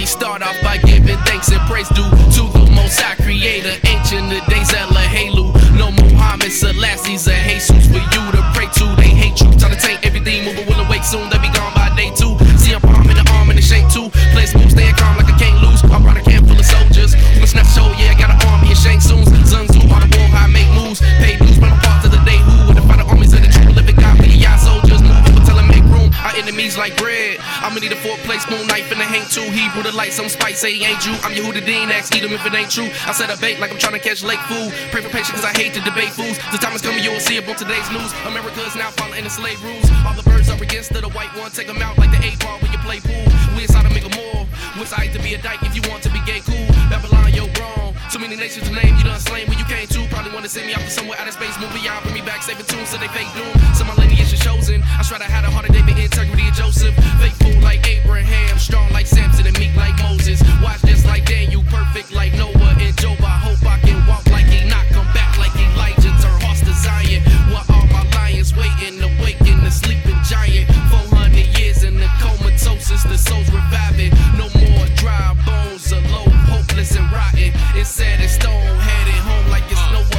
start off by giving thanks and praise due to the Most High Creator. Ancient the days, Elohelu. No Muhammad, Selassie's a Jesus for you to pray to. They hate you, try to take everything, moving will awake soon. They be gone by day 2. See a palm in the arm and the shape too. Place move, staying calm like I can't lose. I brought a camp full of soldiers. Who can snap the show, yeah, I got an army and Shang Tsung's. Zung Tzu, on the wall, how I make moves. Paid dues, but I'm part of the day. Who would have fight the armies of the true living God? YAH'S soldiers move, people tell them make room. Our enemies like bread. I'ma need a 4-plate spoon, knife, and a hang too. Hebrew to light, some spice, say he ain't you. I'm Yehuda, ask eat him if it ain't true. I set a bait like I'm trying to catch lake food. Pray for patience cause I hate to debate fools. The time is coming, you will see it on today's news. America is now following the slave rules. All the birds are against the white one. Take them out like the 8-ball when you play pool. We inside to make a more. Wish I to be a dyke if you want to be gay cool. Babylon, yo, wrong. Too many nations to name, you done slain where you came to. Probably wanna send me out to somewhere out of space. Move beyond, bring me back, save a tune so they fake doom. So my lineage is chosen. I try to have a heart of David, integrity of Joseph. Faithful like Abraham, strong like Samson, and meek like Moses. Watch just like Daniel, perfect like Noah and Job. I hope I can walk like Enoch, come back like Elijah, turn horse to Zion. While all my lions waiting, awaken the sleeping giant. 400 years in the comatose, the soul's reviving. No more dry bones alone, hopeless and rotten. It's set in stone, headed home like it's no other.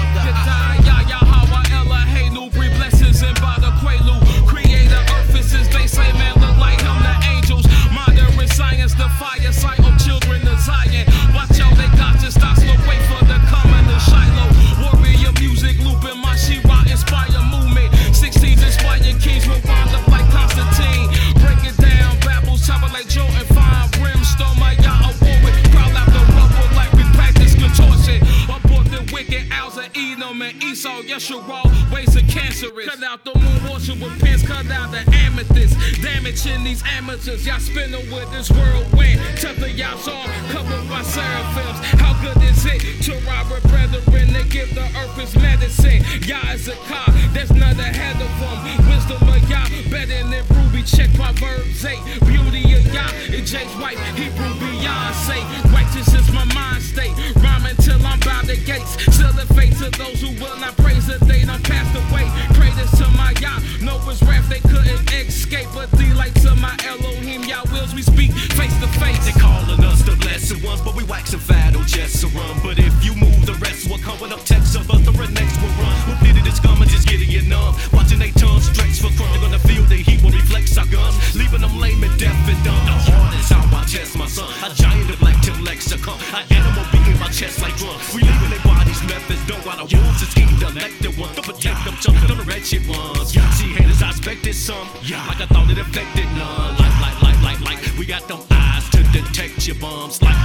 Blessings and by the Quaalude. Creator earth is his they say man look like him, the angels. Modern science, the fire sight of children of Zion. Watch out, they got to stop, slow wait for the coming of Shiloh. Warrior music looping my YIShiYAH inspire movement. 16 inspired kings will wind up like Constantine. Break it down, babbles, chopper like Joe and fine brimstone. My YAH award with crowd out the rubble like we practice contortion. Abort the wicked owls of Edom and Esau, YESHUA, ways of cancerous. Cut out the moon washing with pins, cut out the amethyst. Damaging these amateurs, y'all spinning with this whirlwind. Tether y'all's arm, covered by seraphims. How good is it to rob a brethren to give the earth his medicine? YAH is a car, there's none ahead of him. Wisdom of YAH, better than Ruby, check Proverbs 8. Beauty of YAH, it's Jay's wife, Hebrew Beyonce. Righteous is my mind state, rhyming till I'm by the gates. Still the fate to those who will not praise the day done passed away. Pray this to my YAH, Noah's wrath they couldn't escape. But delight to my Elohim, YAH wills we speak face to face. They calling us the blessed ones, but we waxing fat on just a run. But if you move, the rest will coming up text of other and next will run. Who did it is coming, just getting you numb. Watching they tongues stretch for crumb. They're gonna feel the heat will reflex our guns, leaving them lame and deaf and dumb. The heart is how I test my son. A giant of black till lexicon. An animal beating my chest like drums. We leaving their bodies methods, don't while the wolves is eating the elected ones. Don't protect them chunks, don't the wretched ones. See haters, I expected some. Like I thought it affected none. Like we got them eyes to detect your bums. Like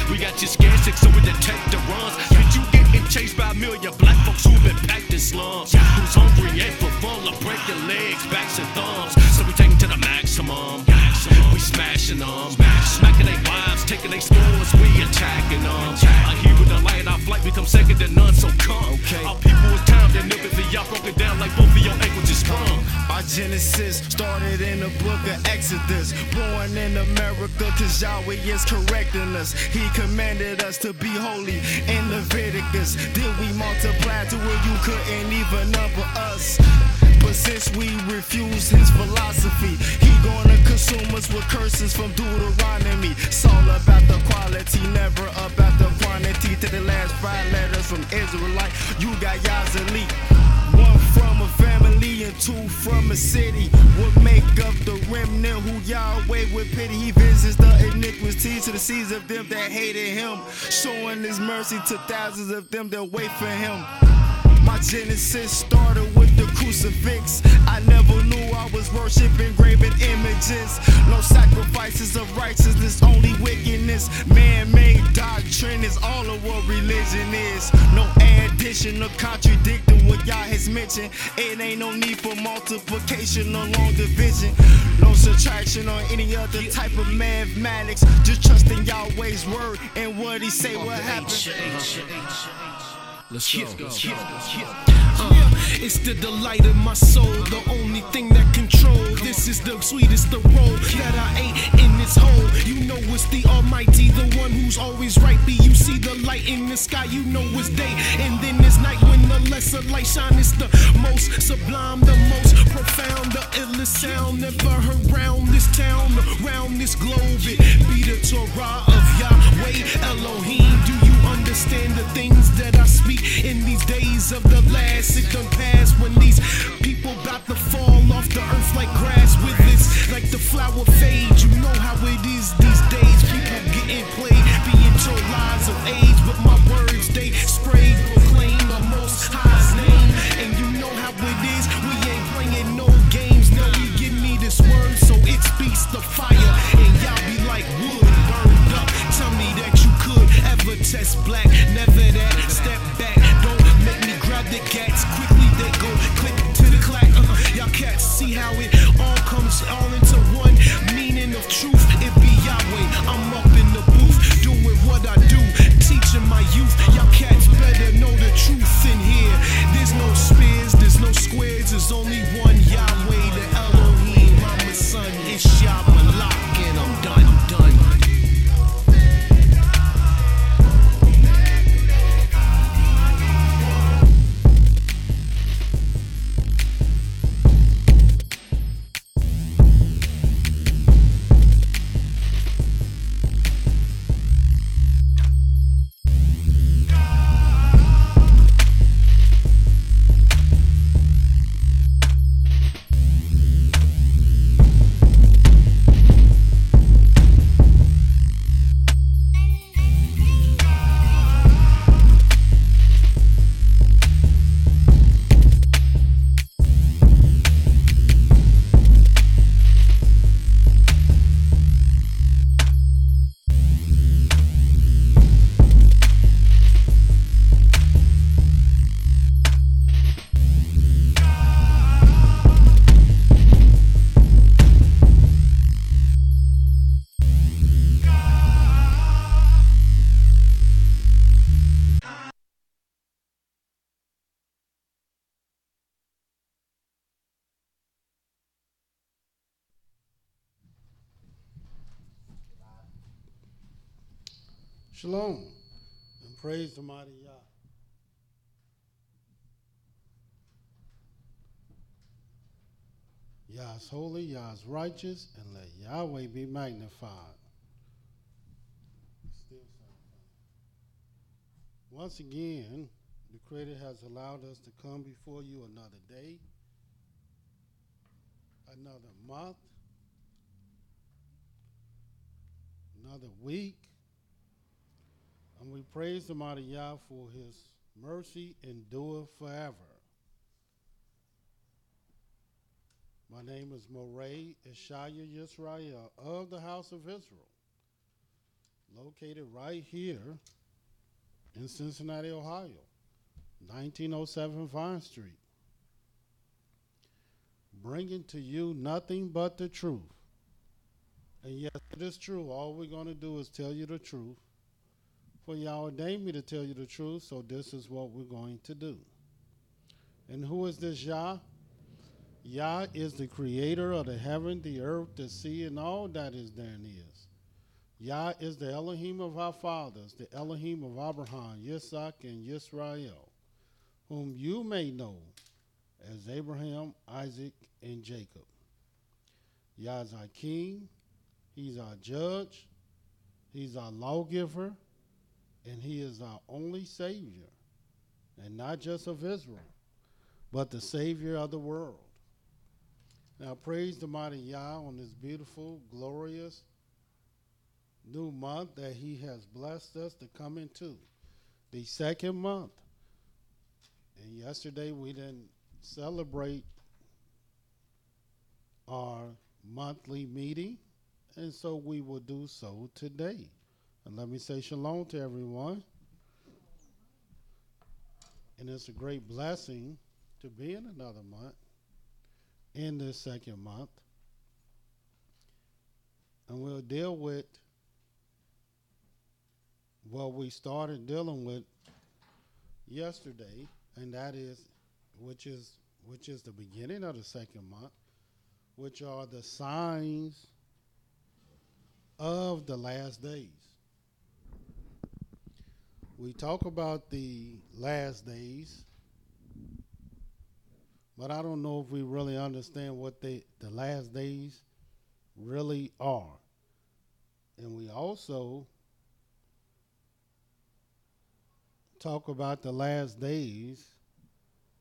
we got you scared sick so we detect the runs. Did you getting chased by a million black folks who've been packed in slums? Who's hungry and for fun, like break your legs, backs and thumbs. So we take them to the maximum. We smashing them, smacking their wives, taking their spoils, we attacking them. I hear with the light, our flight become second to none, so come. Our people is time, they're living for y'all, broken down like both of your ankles is sprung. Our Genesis started in the book of Exodus. Born in America cause Yahweh is correcting us. He commanded us to be holy in Leviticus. Then we multiplied to where you couldn't even number us. But since we refuse his philosophy, he gonna consume us with curses from Deuteronomy. It's all about the quality, never about the quantity. To the last 5 letters from Israelite, you got YAH'S elite. 1 from a family and 2 from a city. What make up the remnant who Yahweh with pity? He visits the iniquity to the seeds of them that hated him, showing his mercy to thousands of them that wait for him. My Genesis started with the crucifix. I never knew I was worshiping graven images. No sacrifices of righteousness, only wickedness. Man-made doctrine is all of what religion is. No addition or contradicting what YAH has mentioned. It ain't no need for multiplication or long division. No subtraction or any other type of mathematics. Just trusting Yahweh's word and what he say will happen. Let's go. It's the delight of my soul, the only thing that controls. This is the sweetest the roll that I ate in this hole. You know it's the Almighty, the one who's always right. Be you see the light in the sky, you know it's day. And then it's night when the lesser light shine. It's the most sublime, the most profound, the illest sound never heard round this town, around this globe. It be the Torah of Yahweh Elohim. Do you understand the things that I speak in these days of the last? It done past when these people about to fall off the earth like grass with this, like the flower fade. You know how it is these days. People getting played, being told lies of age, but my words they spray, proclaim the Most High's name. And you know how it is. We ain't playing no games. No, you give me this word, so it speaks the fire, and y'all be like wood burned up. Tell me that you could ever test black. Never that. Step back. Don't make me grab the gats. Quickly they go click to the clack. Y'all cats see how it all comes all into one meaning of truth. It be Yahweh. I'm up in the booth doing what I do, teaching my youth. Y'all cats better know the truth in here. There's no spears, there's no squares. There's only one Yahweh, the Elohim. I'm a son, IshiYAH, Malak, and I'm done. Shalom, and praise the mighty Yah. Yah is holy, Yah is righteous, and let Yahweh be magnified. Once again, the Creator has allowed us to come before you another day, another month, another week. And we praise the mighty Yah for his mercy endure forever. My name is Mowreh IshYAH of the house of Israel, located right here in Cincinnati, Ohio, 1907 Vine Street, bringing to you nothing but the truth. And yes, it is true. All we're going to do is tell you the truth. For Yah ordained me to tell you the truth, so this is what we're going to do. And who is this Yah? Yah is the creator of the heaven, the earth, the sea, and all that is therein is. Yah is the Elohim of our fathers, the Elohim of Abraham, Yitzhak, and YIsraEL, whom you may know as Abraham, Isaac, and Jacob. Yah is our king, he's our judge, he's our lawgiver, and he is our only Savior, and not just of Israel, but the Savior of the world. Now praise the mighty Yah on this beautiful, glorious new month that he has blessed us to come into, the second month. And yesterday we didn't celebrate our monthly meeting, and so we will do so today. And let me say shalom to everyone. And it's a great blessing to be in another month, in this second month. And we'll deal with what we started dealing with yesterday, and that is which is the beginning of the second month, which are the signs of the last days. We talk about the last days, but I don't know if we really understand what the last days really are. And we also talk about the last days,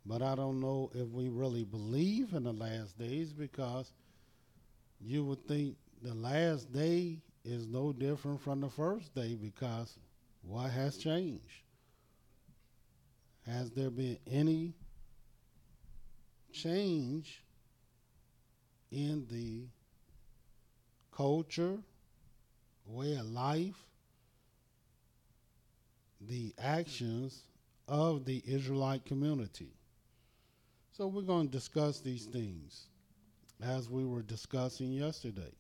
but I don't know if we really believe in the last days, because you would think the last day is no different from the first day, because what has changed? Has there been any change in the culture, way of life, the actions of the Israelite community? So we're going to discuss these things as we were discussing yesterday.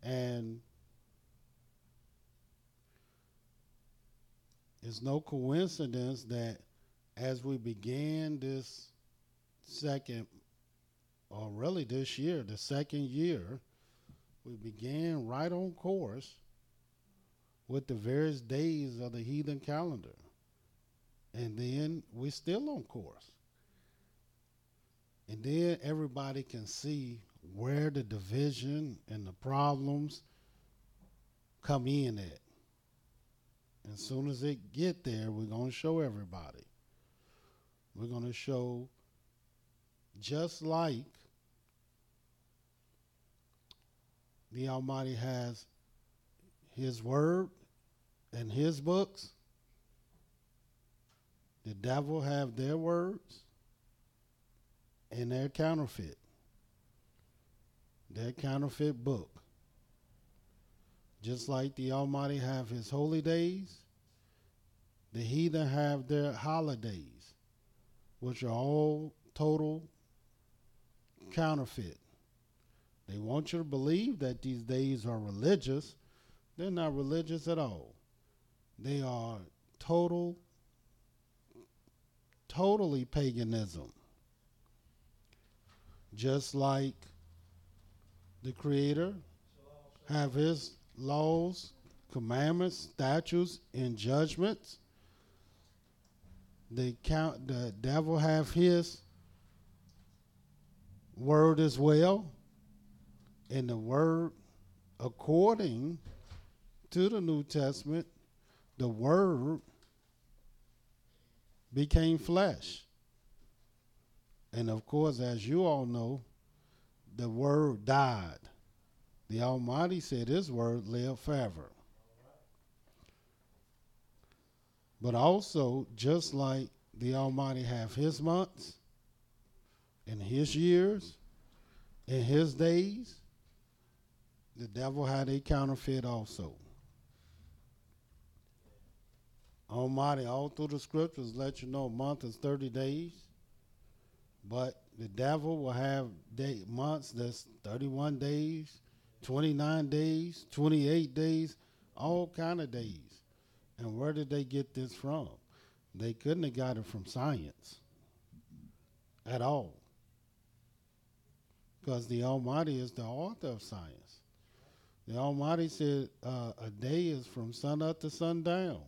And it's no coincidence that as we began this second, or really this year, the second year, we began right on course with the various days of the heathen calendar. And then we're still on course. And then everybody can see where the division and the problems come in at. As soon as it get there, we're going to show everybody. We're going to show, just like the Almighty has His word and His books, the devil have their words and their counterfeit book. Just like the Almighty have His holy days, the heathen have their holidays, which are all total counterfeit. They want you to believe that these days are religious. They're not religious at all. They are totally paganism. Just like the Creator have His laws, commandments, statutes, and judgments, the devil have his word as well. And the word, according to the New Testament, the word became flesh. And of course, as you all know, the word died. The Almighty said His word lived forever. But also, just like the Almighty have His months and His years and His days, the devil had a counterfeit also. Almighty, all through the scriptures, let you know a month is 30 days. But the devil will have months that's 31 days, 29 days, 28 days, all kind of days. And where did they get this from? They couldn't have got it from science at all, because the Almighty is the author of science. The Almighty said a day is from sun up to sundown.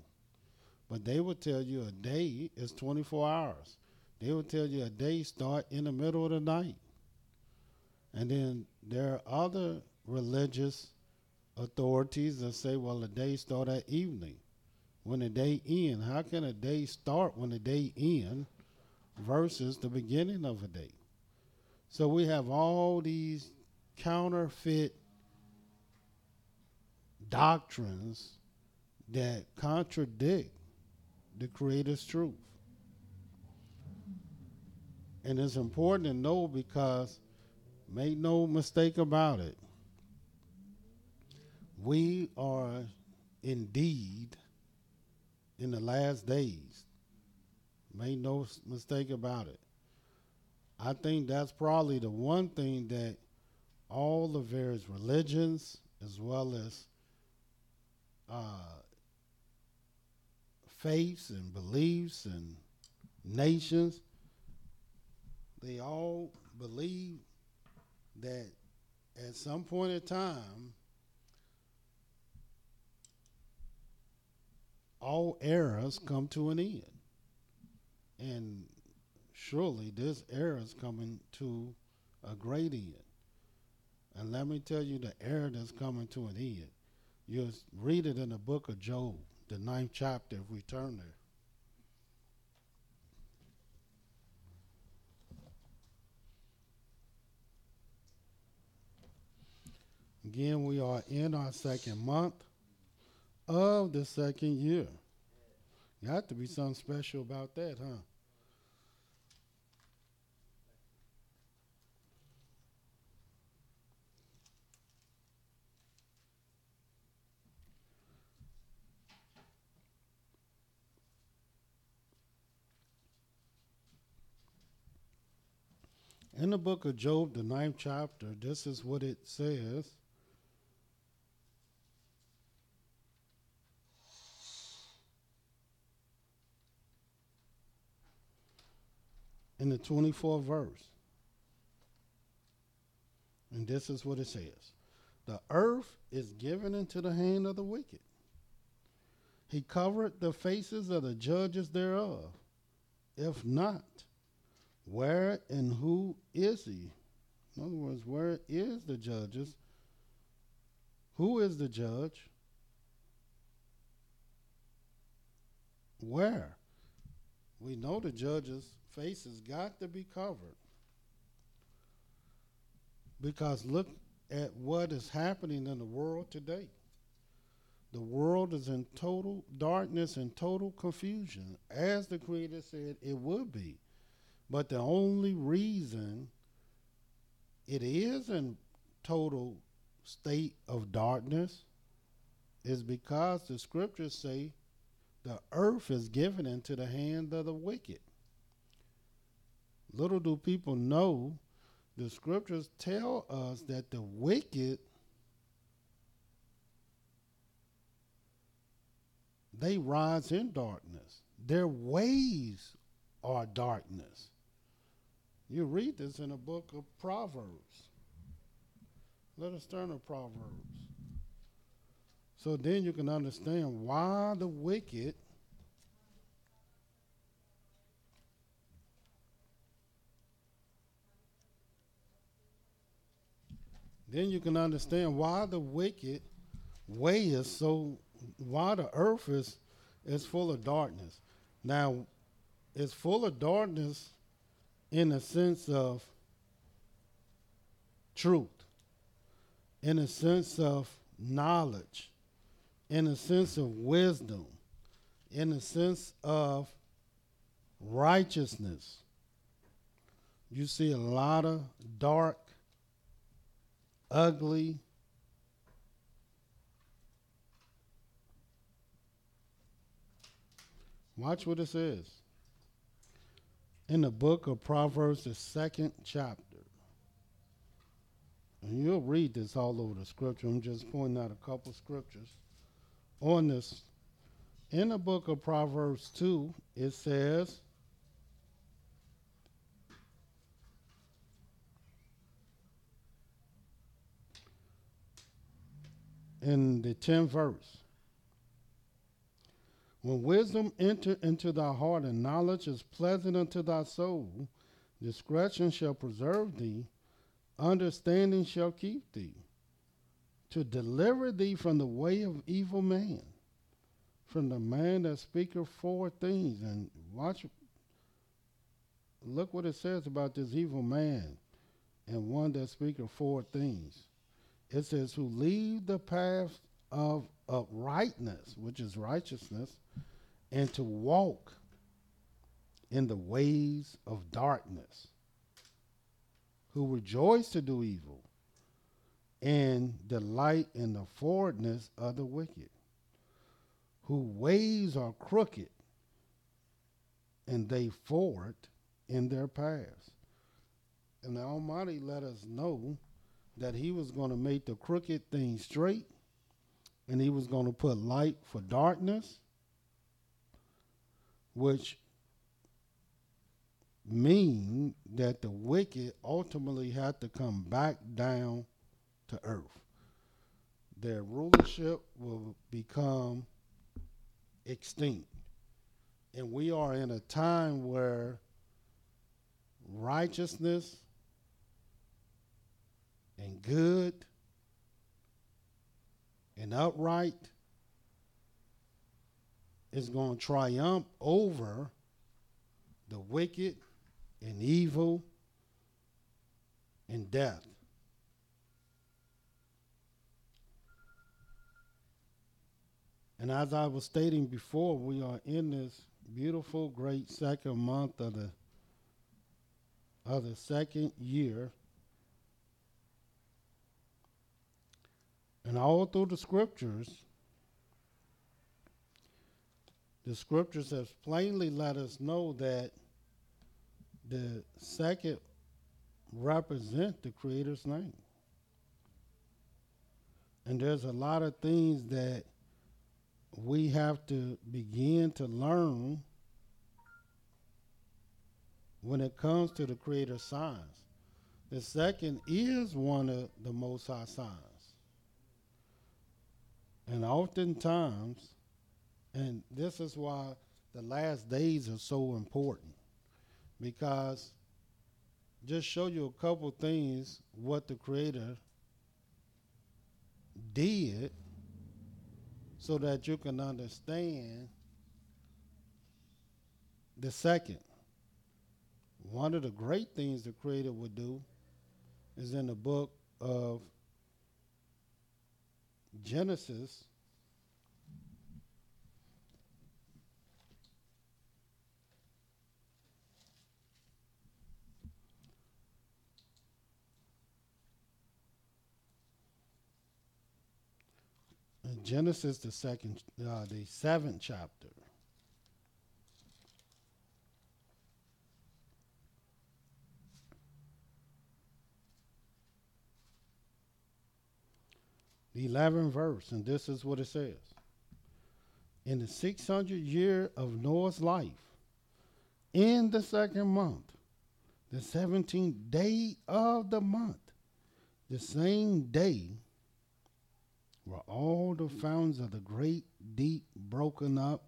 But they would tell you a day is 24 hours. They would tell you a day start in the middle of the night. And then there are other religious authorities that say, well, the day start at evening, when the day end. How can a day start when the day end versus the beginning of a day? So we have all these counterfeit doctrines that contradict the Creator's truth. And it's important to know, because make no mistake about it, we are indeed in the last days. Make no mistake about it. I think that's probably the one thing that all the various religions, as well as faiths and beliefs and nations, they all believe that at some point in time, all eras come to an end. And surely this era is coming to a great end. And let me tell you the era that's coming to an end. You'll read it in the book of Job, the 9th chapter, if we turn there. Again, we are in our second month of the second year. Got to be something special about that, huh? In the book of Job, the 9th chapter, this is what it says. In the 24th verse. And this is what it says. The earth is given into the hand of the wicked. He covered the faces of the judges thereof. If not, where and who is he? In other words, where is the judges? Who is the judge? Where? We know the judge's faces got to be covered. Because look at what is happening in the world today. The world is in total darkness and total confusion, as the Creator said it would be. But the only reason it is in total state of darkness is because the scriptures say the earth is given into the hand of the wicked. Little do people know, the scriptures tell us that the wicked, they rise in darkness. Their ways are darkness. You read this in the book of Proverbs. Let us turn to Proverbs. So then you can understand why the wicked way is so, why the earth is full of darkness. Now, it's full of darkness in a sense of truth, in a sense of knowledge, in a sense of wisdom, in a sense of righteousness. You see a lot of dark, ugly, watch what it says. In the book of Proverbs, the 2nd chapter. And you'll read this all over the scripture. I'm just pointing out a couple scriptures on this. In the book of Proverbs 2, it says, in the 10th verse, when wisdom enter into thy heart and knowledge is pleasant unto thy soul, discretion shall preserve thee, understanding shall keep thee, to deliver thee from the way of evil man, from the man that speaketh forward things. And look what it says about this evil man and one that speaketh forward things. It says, who leave the path of uprightness, which is righteousness, and to walk in the ways of darkness, who rejoice to do evil and delight in the forwardness of the wicked, whose ways are crooked and they forward in their paths. And the Almighty let us know that he was going to make the crooked things straight, and he was going to put light for darkness, which mean that the wicked ultimately had to come back down to earth. Their rulership will become extinct. And we are in a time where righteousness and good and upright is going to triumph over the wicked and evil and death. And as I was stating before, we are in this beautiful, great second month of the second year. And all through the scriptures have plainly let us know that the second represent the Creator's name. And there's a lot of things that we have to begin to learn when it comes to the Creator's signs. The second is one of the Most High signs. And oftentimes, and this is why the last days are so important, because just show you a couple things what the Creator did so that you can understand the second. One of the great things the Creator would do is in the book of Genesis, the seventh chapter. The 11th verse, and this is what it says. In the 600th year of Noah's life, in the second month, the 17th day of the month, the same day were all the fountains of the great deep broken up,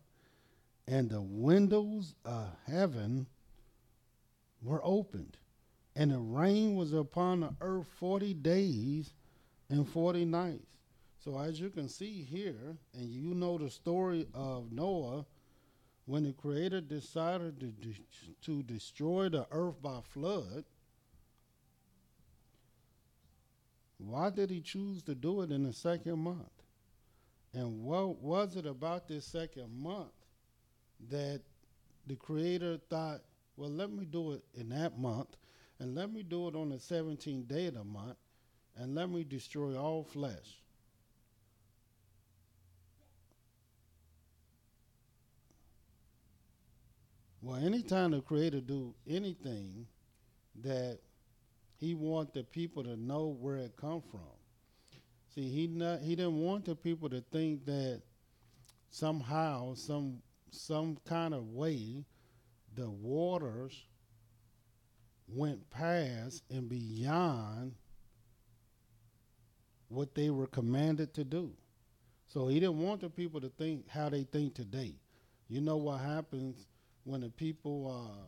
and the windows of heaven were opened, and the rain was upon the earth 40 days and 40 nights. So as you can see here, and you know the story of Noah, when the Creator decided to destroy the earth by flood, why did he choose to do it in the second month? And what was it about this second month that the Creator thought, well, let me do it in that month, and let me do it on the 17th day of the month, and let me destroy all flesh? Well, anytime the Creator do anything, that he want the people to know where it come from. See, he didn't want the people to think that somehow, some kind of way, the waters went past and beyond what they were commanded to do. So he didn't want the people to think how they think today. You know what happens when the people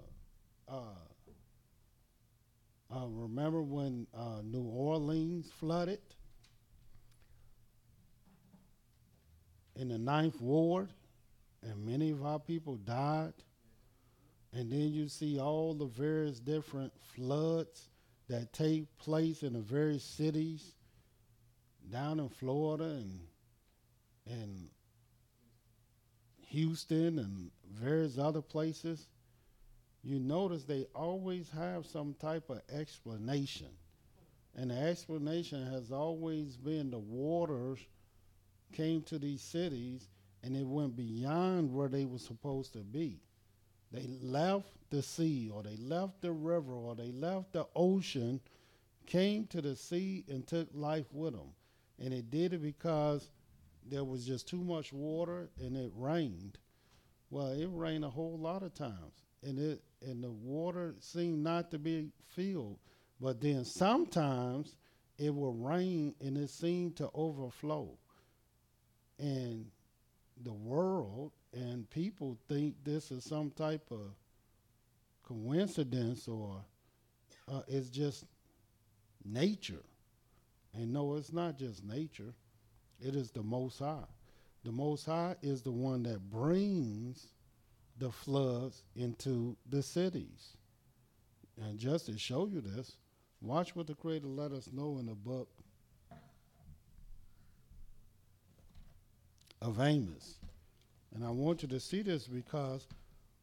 remember when New Orleans flooded in the 9th Ward, and many of our people died? And then you see all the various different floods that take place in the various cities down in Florida and Houston and various other places. You notice they always have some type of explanation. And the explanation has always been the waters came to these cities and it went beyond where they were supposed to be. They left the sea, or they left the river, or they left the ocean, came to the sea and took life with them. And it did it because there was just too much water and it rained. Well, it rained a whole lot of times, and the water seemed not to be filled. But then sometimes it will rain and it seemed to overflow. And the world and people think this is some type of coincidence or it's just nature. And no, it's not just nature. It is the Most High. The Most High is the one that brings the floods into the cities. And just to show you this, watch what the Creator let us know in the book of Amos. And I want you to see this because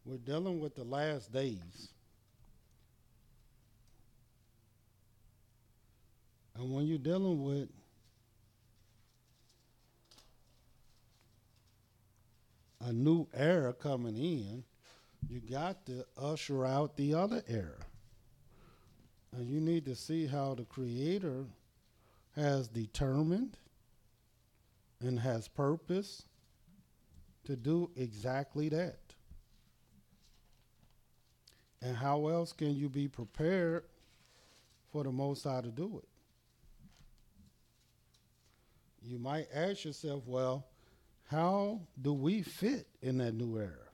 we're dealing with the last days. And when you're dealing with a new era coming in, you got to usher out the other era. And you need to see how the Creator has determined and has purpose to do exactly that. And how else can you be prepared for the Most High to do it? You might ask yourself, well, how do we fit in that new era?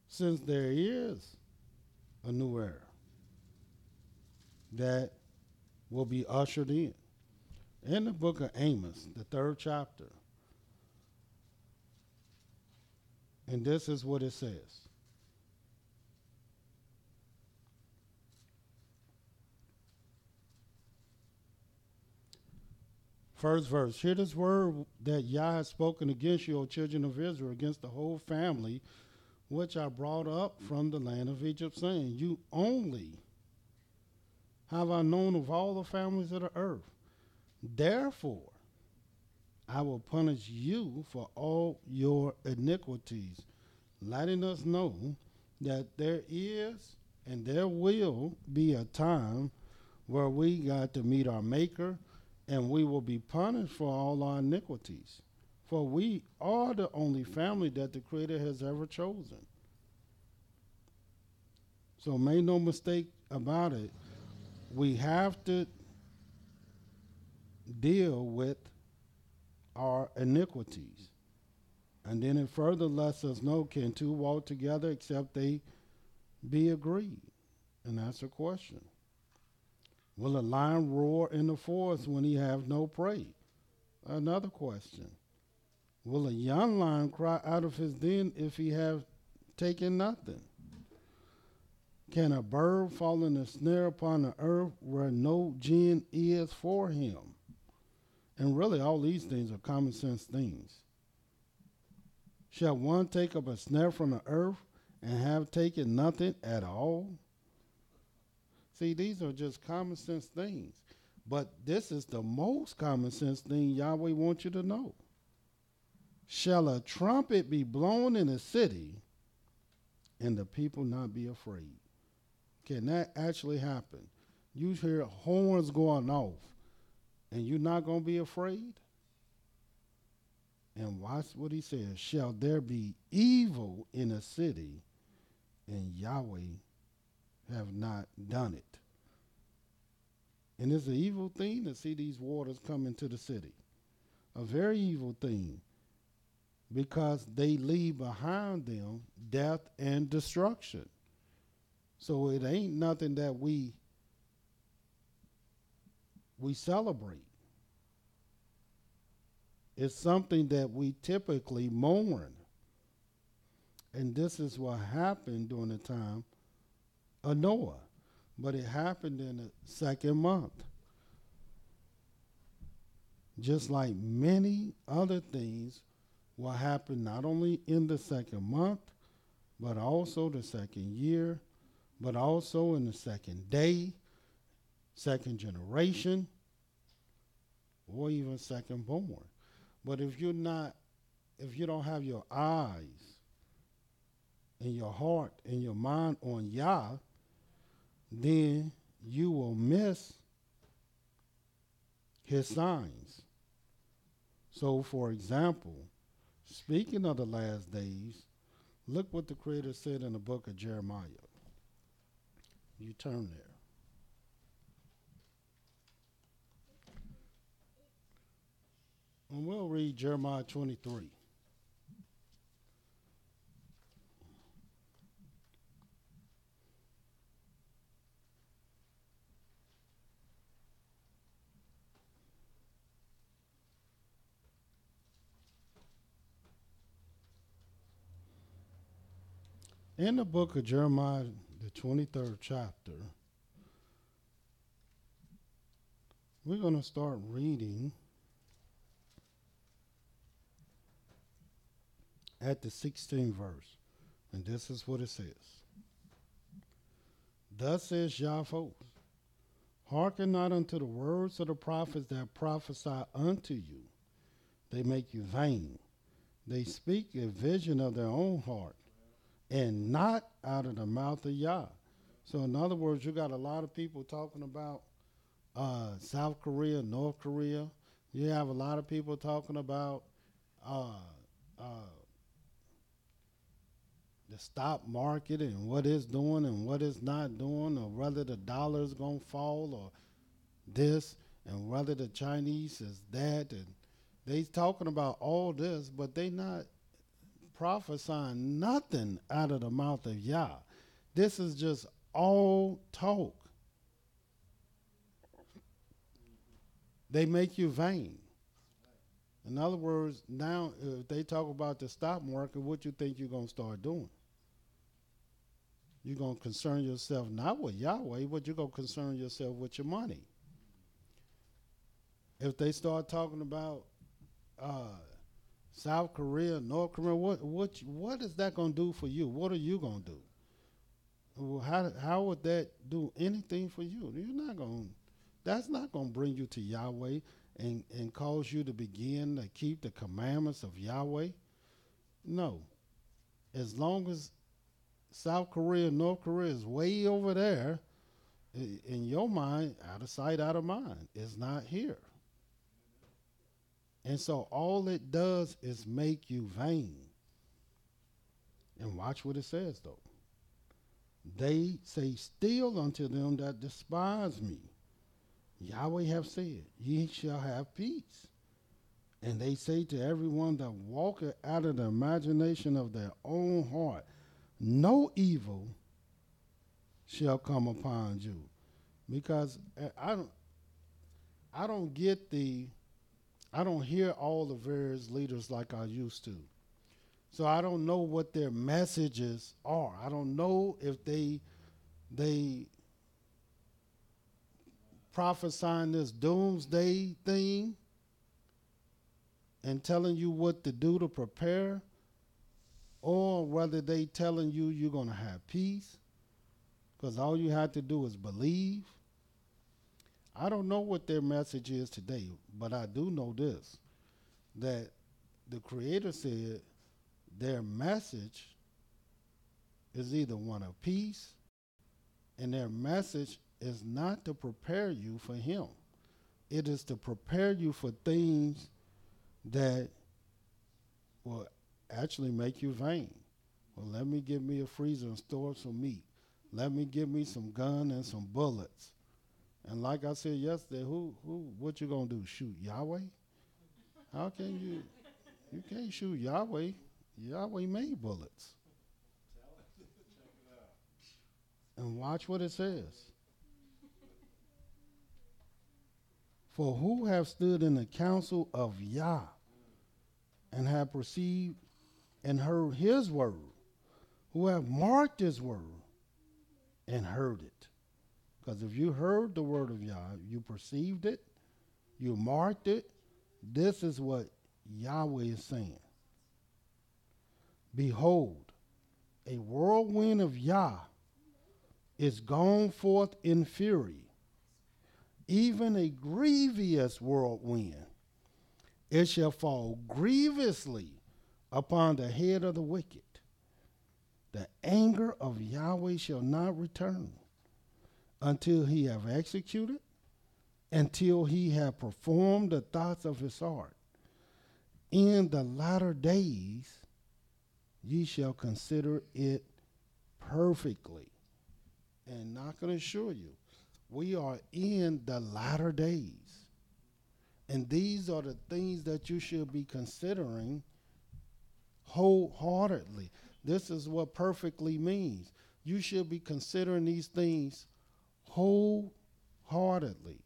Since there is a new era that will be ushered in. In the book of Amos, the 3rd chapter, and this is what it says. First verse, hear this word that Yah has spoken against you, O children of Israel, against the whole family, which I brought up from the land of Egypt, saying, you only have I known of all the families of the earth. Therefore, I will punish you for all your iniquities, letting us know that there is and there will be a time where we got to meet our Maker, and we will be punished for all our iniquities. For we are the only family that the Creator has ever chosen. So make no mistake about it. We have to deal with our iniquities. And then it further lets us know, can two walk together except they be agreed? And that's a question. Will a lion roar in the forest when he have no prey? Another question. Will a young lion cry out of his den if he have taken nothing? Can a bird fall in a snare upon the earth where no gin is for him? And really all these things are common sense things. Shall one take up a snare from the earth and have taken nothing at all? See, these are just common sense things. But this is the most common sense thing Yahweh wants you to know. Shall a trumpet be blown in a city and the people not be afraid? Can that actually happen? You hear horns going off and you're not going to be afraid? And watch what he says. Shall there be evil in a city and Yahweh have not done it? And it's an evil thing to see these waters come into the city. A very evil thing, because they leave behind them death and destruction. So it ain't nothing that we celebrate. It's something that we typically mourn. And this is what happened during the time of Noah. But it happened in the 2nd month. Just like many other things will happen not only in the 2nd month, but also the 2nd year, but also in the 2nd day, 2nd generation, or even 2nd born. But if you don't have your eyes and your heart and your mind on Yah, then you will miss his signs. So, for example, Speaking of the last days, look what the Creator said in the book of Jeremiah. You turn there. And we'll read Jeremiah 23. In the book of Jeremiah, the 23rd chapter, we're going to start reading at the 16th verse. And this is what it says. Thus says Yah of hosts, hearken not unto the words of the prophets that prophesy unto you. They make you vain. They speak a vision of their own heart, and not out of the mouth of Yah. So in other words, you got a lot of people talking about South Korea, North Korea. You have a lot of people talking about the stock market and what it's doing and what it's not doing, or whether the dollar is going to fall or this, and whether the Chinese is that. And they talking about all this, but they not prophesying nothing out of the mouth of Yah. This is just all talk. They make you vain. In other words, now if they talk about the stock market, what you think you're going to start doing? You're going to concern yourself not with Yahweh, but you're going to concern yourself with your money. If they start talking about South Korea, North Korea, what is that going to do for you? What are you going to do? Well, how would that do anything for you? You're not going. That's not going to bring you to Yahweh and cause you to begin to keep the commandments of Yahweh. No. As long as South Korea, North Korea is way over there, in your mind, out of sight, out of mind, it's not here. And so all it does is make you vain. And watch what it says, though. They say still unto them that despise me, Yahweh have said, ye shall have peace. And they say to everyone that walketh out of the imagination of their own heart, no evil shall come upon you. Because I don't hear all the various leaders like I used to. So I don't know what their messages are. I don't know if they prophesying this doomsday thing and telling you what to do to prepare, or whether they telling you you're going to have peace because all you have to do is believe. I don't know what their message is today, but I do know this, that the Creator said their message is either one of peace, and their message is not to prepare you for Him. It is to prepare you for things that will actually make you vain. Well, let me get me a freezer and store some meat. Let me get me some gun and some bullets. And like I said yesterday, what you gonna do? Shoot Yahweh? How can you can't shoot Yahweh. Yahweh made bullets. And watch what it says. For who have stood in the counsel of Yah and have perceived and heard his word, who have marked his word and heard it. Because if you heard the word of Yah, you perceived it, you marked it, this is what Yahweh is saying. Behold, a whirlwind of Yah is gone forth in fury, even a grievous whirlwind. It shall fall grievously upon the head of the wicked. The anger of Yahweh shall not return until he have executed, until he have performed the thoughts of his heart. in the latter days ye shall consider it perfectly. And I can assure you, we are in the latter days. And these are the things that you should be considering wholeheartedly. This is what perfectly means. You should be considering these things wholeheartedly.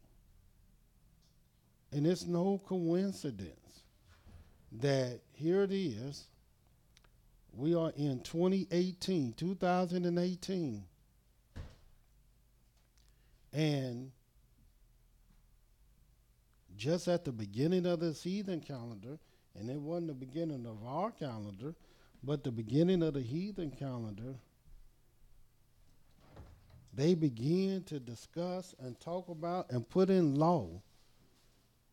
And it's no coincidence that here it is. We are in 2018, and just at the beginning of this heathen calendar, and it wasn't the beginning of our calendar, but the beginning of the heathen calendar, they began to discuss and talk about and put in law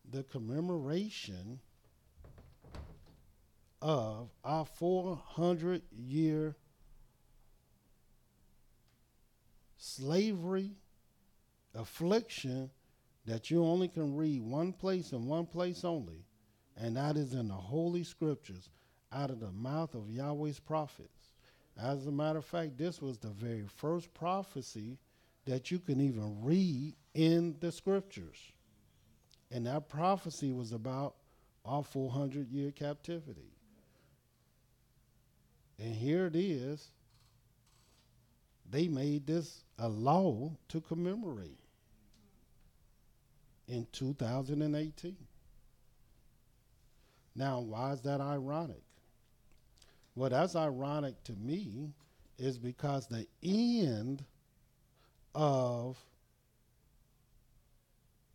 the commemoration of our 400-year slavery affliction that you only can read one place and one place only, and that is in the Holy Scriptures out of the mouth of Yahweh's prophets. As a matter of fact, this was the very first prophecy that you can even read in the Scriptures. And that prophecy was about our 400-year captivity. And here it is. They made this a law to commemorate in 2018. Now, why is that ironic? Well, that's ironic to me is because the end of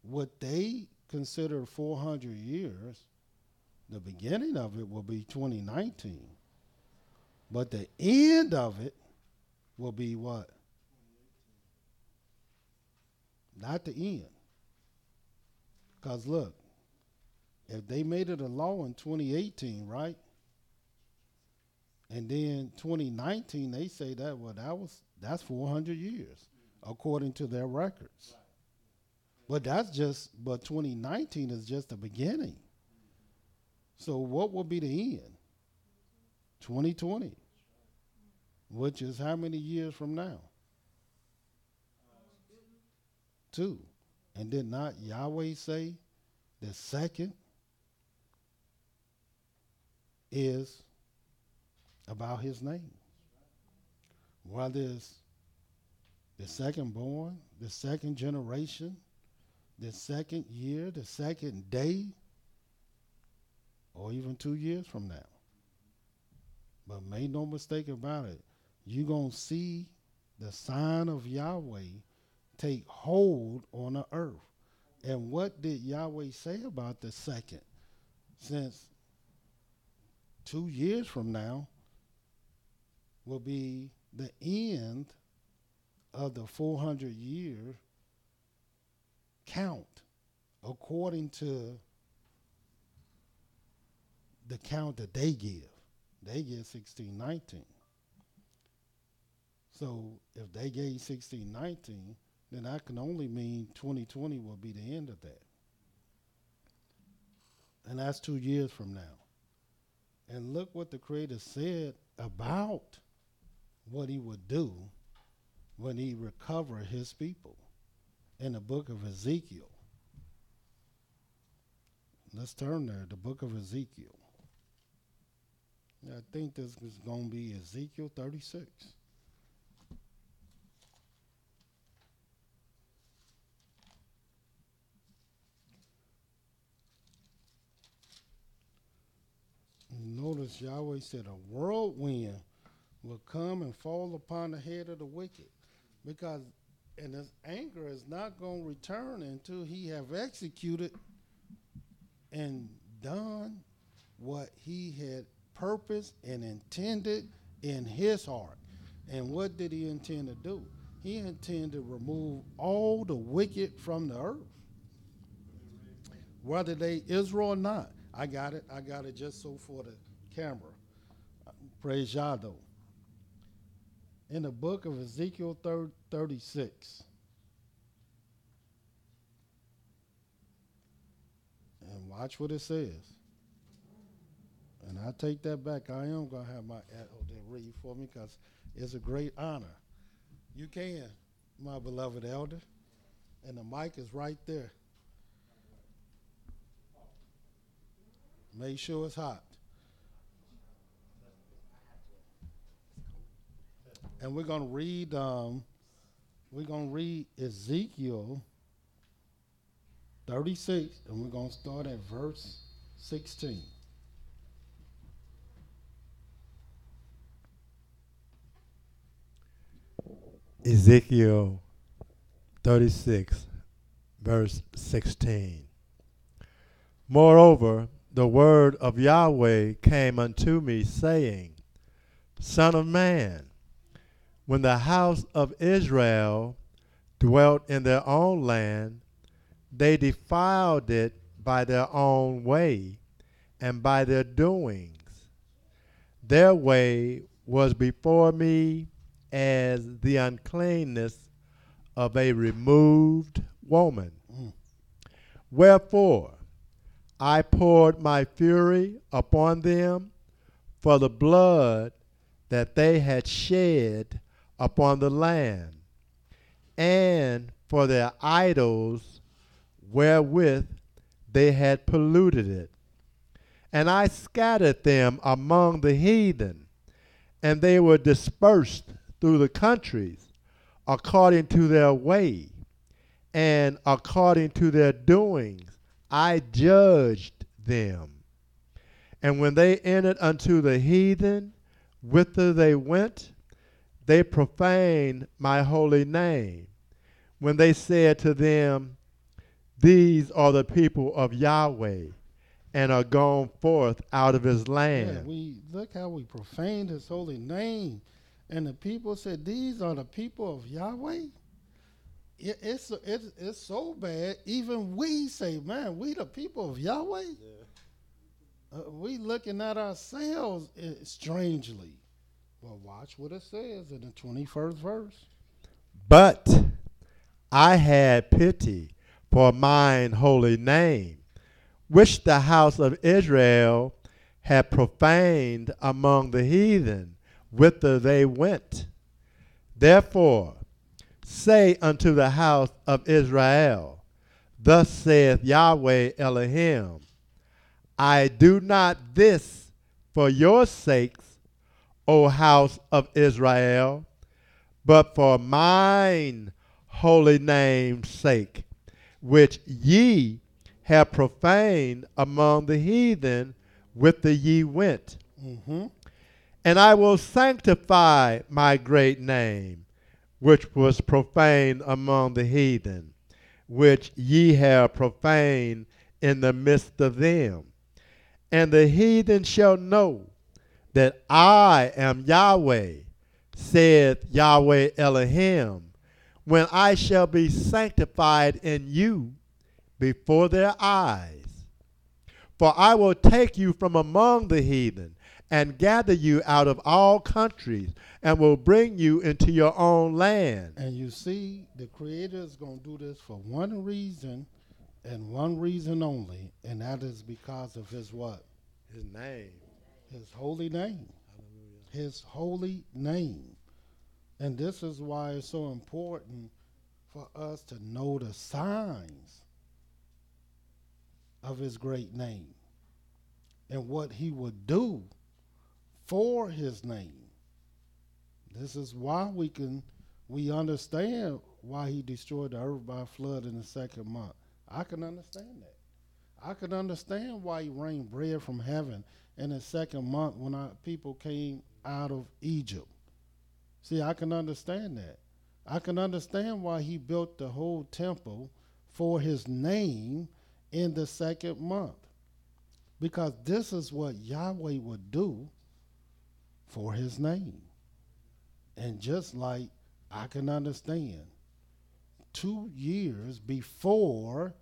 what they consider 400 years, the beginning of it will be 2019. But the end of it will be what? Not the end. Because look, if they made it a law in 2018, right? And then 2019, they say that, well, that's 400 years, according to their records. But 2019 is just the beginning. So what will be the end? 2020, which is how many years from now? 2. And did not Yahweh say the second is about his name? Whether it's the second born, the second generation, the second year, the second day, or even 2 years from now. But make no mistake about it, you're going to see the sign of Yahweh take hold on the earth. And what did Yahweh say about the second? Since 2 years from now will be the end of the 400-year count, according to the count that they give. They give 1619. So if they gave 1619, then that can only mean 2020 will be the end of that. And that's 2 years from now. And look what the Creator said about what he would do when he recovered his people in the book of Ezekiel. Let's turn there, the book of Ezekiel. I think this is going to be Ezekiel 36. Notice Yahweh said a whirlwind will come and fall upon the head of the wicked, and his anger is not going to return until he have executed and done what he had purposed and intended in his heart. And what did he intend to do? He intended to remove all the wicked from the earth, whether they Israel or not. I got it just so for the camera. Praise Yah though. In the book of Ezekiel 36. And watch what it says. And I take that back. I am going to have my elder read for me because it's a great honor. You can, my beloved elder. And the mic is right there. Make sure it's hot. And we're going to read Ezekiel 36, and we're going to start at verse 16. Ezekiel 36, verse 16. Moreover, the word of Yahweh came unto me, saying, Son of man, when the house of Israel dwelt in their own land, they defiled it by their own way and by their doings. Their way was before me as the uncleanness of a removed woman. Wherefore I poured my fury upon them for the blood that they had shed upon the land, and for their idols wherewith they had polluted it. And I scattered them among the heathen, and they were dispersed through the countries according to their way, and according to their doings I judged them. And when they entered unto the heathen, whither they went, they profaned my holy name. When they said to them, These are the people of Yahweh, and are gone forth out of his land. Yeah, we look how we profaned his holy name. And the people said, These are the people of Yahweh? It's so bad. Even we say, man, we the people of Yahweh? Yeah. We looking at ourselves strangely. Well, watch what it says in the 21st verse. But I had pity for mine holy name, which the house of Israel had profaned among the heathen, whither they went. Therefore say unto the house of Israel, Thus saith Yahweh Elohim, I do not this for your sakes, O house of Israel, but for mine holy name's sake, which ye have profaned among the heathen, whither ye went. Mm-hmm. And I will sanctify my great name, which was profaned among the heathen, which ye have profaned in the midst of them. And the heathen shall know that I am Yahweh, saith Yahweh Elohim, when I shall be sanctified in you before their eyes. For I will take you from among the heathen, and gather you out of all countries, and will bring you into your own land. And you see, the Creator is going to do this for one reason, and one reason only, and that is because of his what? His name. His holy name. Hallelujah. His holy name. And this is why it's so important for us to know the signs of his great name and what he would do for his name. This is why we understand why he destroyed the earth by flood in the second month. I can understand that. I can understand why he rained bread from heaven in the second month when our people came out of Egypt. See, I can understand that. I can understand why he built the whole temple for his name in the second month. Because this is what Yahweh would do for his name. And just like I can understand, 2 years before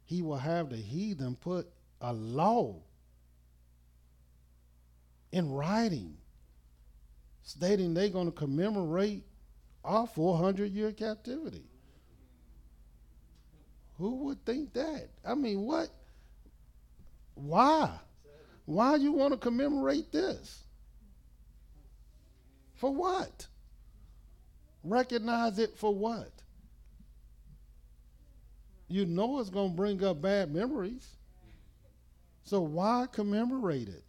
he will have the heathen put a law in writing stating they're going to commemorate our 400-year captivity. Who would think that? I mean, what? Why? Why you want to commemorate this? For what? Recognize it for what? You know it's going to bring up bad memories. So why commemorate it?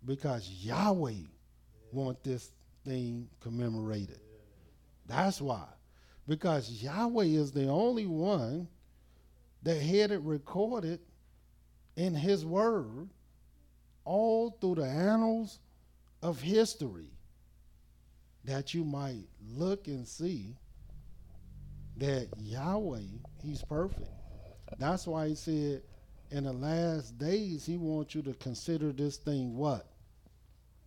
Because Yahweh wants this thing commemorated. That's why. Because Yahweh is the only one that had it recorded in his word all through the annals of history, that you might look and see that Yahweh, he's perfect. That's why he said in the last days he wants you to consider this thing what?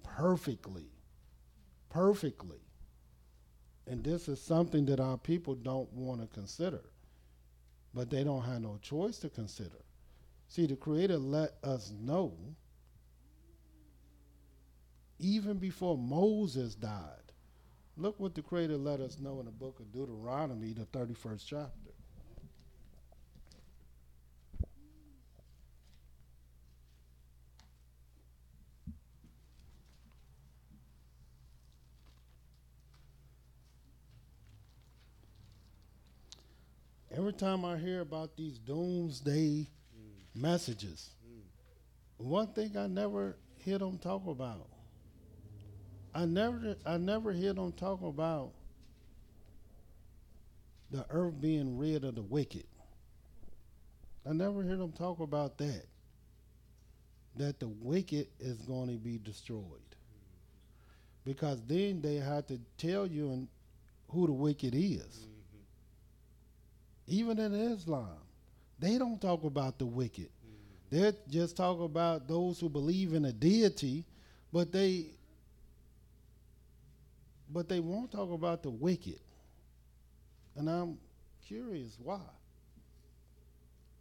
Perfectly. Perfectly. And this is something that our people don't want to consider. But they don't have no choice to consider. See, the Creator let us know even before Moses died. Look what the Creator let us know in the book of Deuteronomy, the 31st chapter. Every time I hear about these doomsday messages, one thing I never hear them talk about. I never hear them talk about the earth being rid of the wicked. I never hear them talk about that. That the wicked is going to be destroyed. Because then they have to tell you who the wicked is. Even in Islam, they don't talk about the wicked. They just talk about those who believe in a deity, but they won't talk about the wicked. And I'm curious why.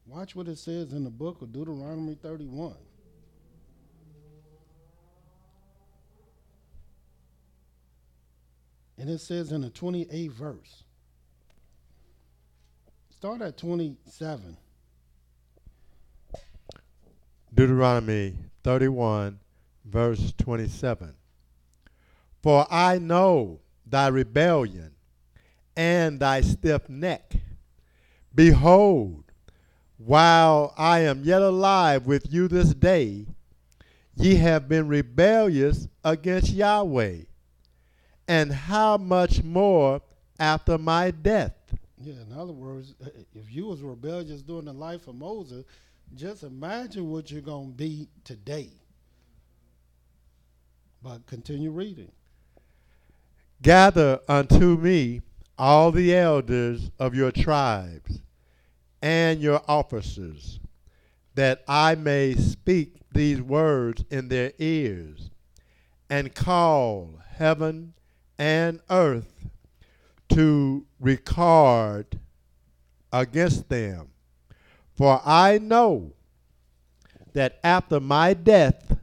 Watch what it says in the book of Deuteronomy 31. And it says in the 28th verse. Start at 27. Deuteronomy 31, verse 27. For I know thy rebellion and thy stiff neck. Behold, while I am yet alive with you this day, ye have been rebellious against Yahweh. And how much more after my death? Yeah, in other words, if you was rebellious during the life of Moses, just imagine what you're going to be today. But continue reading. Gather unto me all the elders of your tribes and your officers, that I may speak these words in their ears, and call heaven and earth to record against them. For I know that after my death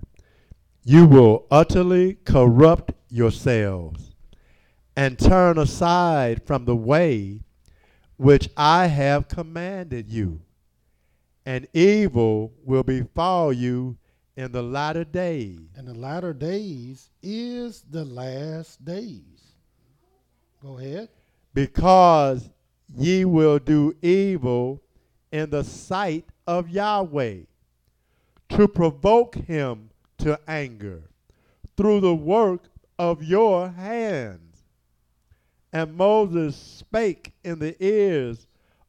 you will utterly corrupt yourselves and turn aside from the way which I have commanded you, and evil will befall you in the latter days. And the latter days is the last days. Go ahead. Because ye will do evil in the sight of Yahweh, to provoke him to anger through the work of your hands. And Moses spake in the ears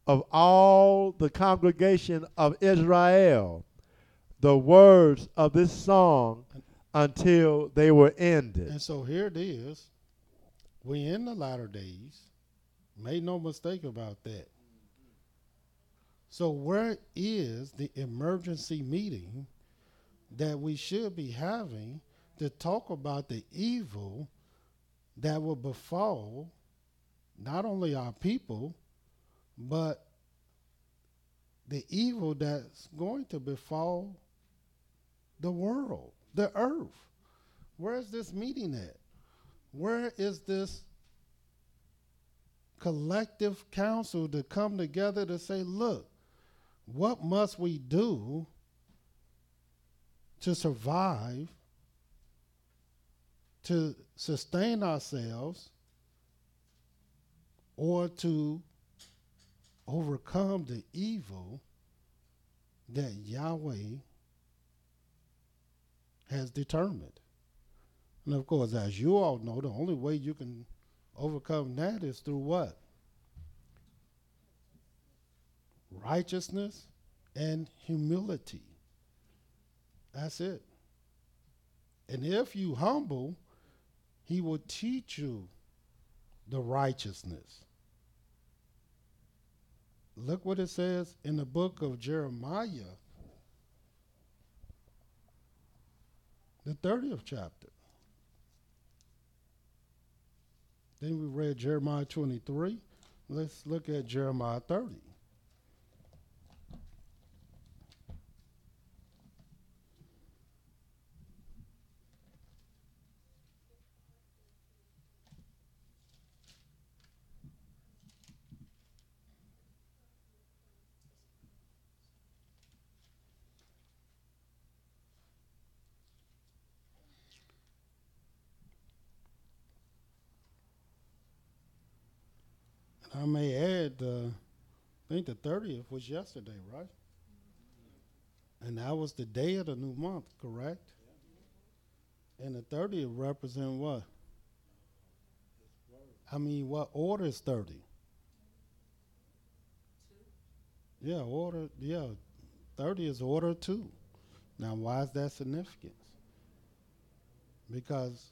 of all the congregation of Israel the words of this song until they were ended. And so here it is. We're in the latter days. Make no mistake about that. So where is the emergency meeting that we should be having to talk about the evil that will befall not only our people, but the evil that's going to befall the world, the earth? Where is this meeting at? Where is this collective council to come together to say, look, what must we do to survive, to sustain ourselves, or to overcome the evil that Yahweh has determined. And of course, as you all know, the only way you can overcome that is through what? Righteousness and humility. That's it. And if you humble, he will teach you the righteousness. Look what it says in the book of Jeremiah, the 30th chapter. Then we read Jeremiah 23. Let's look at Jeremiah 30. I may add, I think the 30th was yesterday, right? And that was the day of the new month, correct? And the 30th represent what? I mean, what order is 30? Yeah, 30 is order 2. Now, why is that significant? Because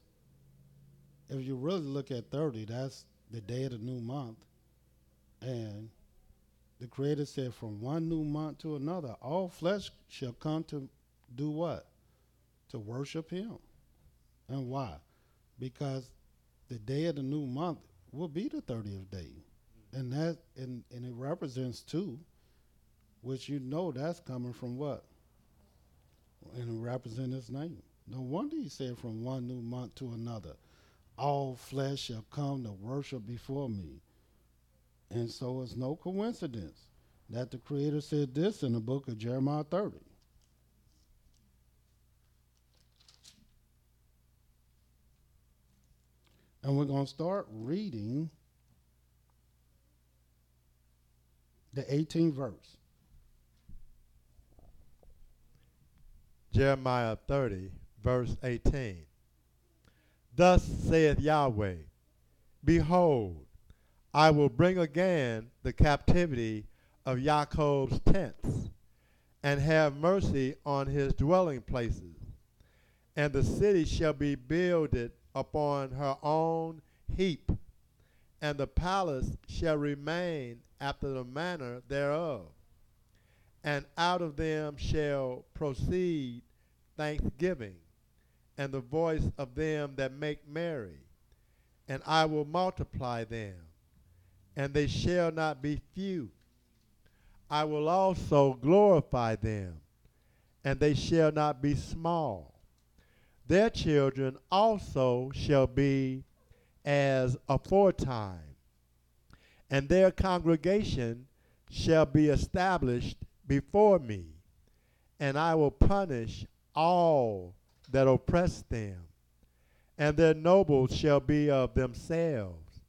if you really look at 30, that's the day of the new month. And the Creator said, from one new month to another, all flesh shall come to do what? To worship him. And why? Because the day of the new month will be the 30th day. And it represents 2, which you know that's coming from what? And it represents his name. No wonder he said from one new month to another, all flesh shall come to worship before me. And so it's no coincidence that the Creator said this in the book of Jeremiah 30. And we're going to start reading the 18th verse. Jeremiah 30, verse 18. Thus saith Yahweh, behold, I will bring again the captivity of Jacob's tents, and have mercy on his dwelling places. And the city shall be builded upon her own heap, and the palace shall remain after the manner thereof. And out of them shall proceed thanksgiving, and the voice of them that make merry. And I will multiply them, and they shall not be few. I will also glorify them, and they shall not be small. Their children also shall be as aforetime, and their congregation shall be established before me, and I will punish all that oppress them, and their nobles shall be of themselves,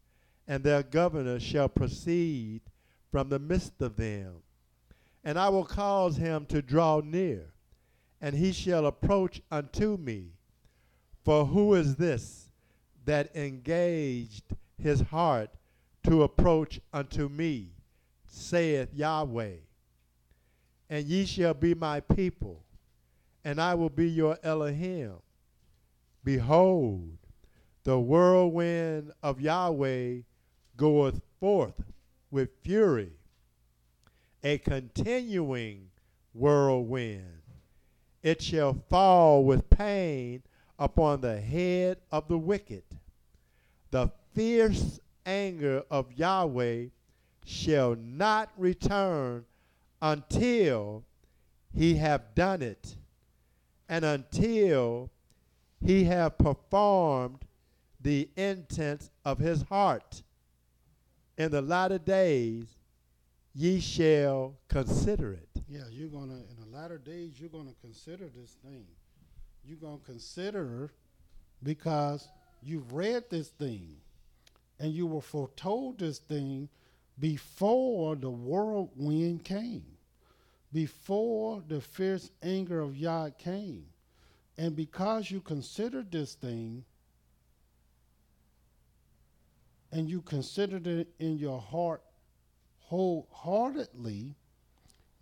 and their governors shall proceed from the midst of them. And I will cause him to draw near, and he shall approach unto me. For who is this that engaged his heart to approach unto me, saith Yahweh? And ye shall be my people, and I will be your Elohim. Behold, the whirlwind of Yahweh goeth forth with fury, a continuing whirlwind. It shall fall with pain upon the head of the wicked. The fierce anger of Yahweh shall not return until he have done it, and until he have performed the intents of his heart. In the latter days ye shall consider it. Yeah, in the latter days, you're going to consider this thing. you're going to consider, because you've read this thing and you were foretold this thing before the whirlwind came, before the fierce anger of Yah came. And because you considered this thing and you considered it in your heart wholeheartedly,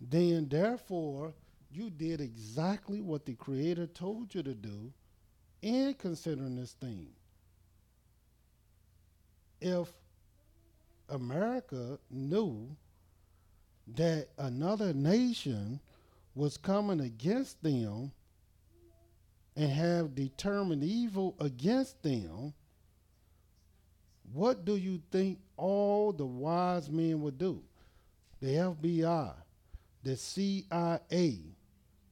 then therefore you did exactly what the Creator told you to do in considering this thing. If America knew that another nation was coming against them and have determined evil against them, what do you think all the wise men would do? The FBI, the CIA,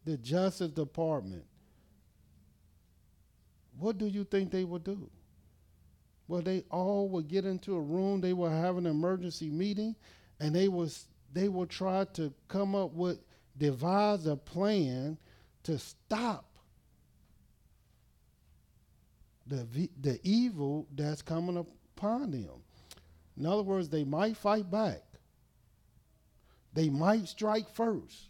the Justice Department. What do you think they would do? Well, they all would get into a room, they would have an emergency meeting, and they would try to come up with, devise a plan to stop the evil that's coming upon them. In other words, they might fight back. They might strike first.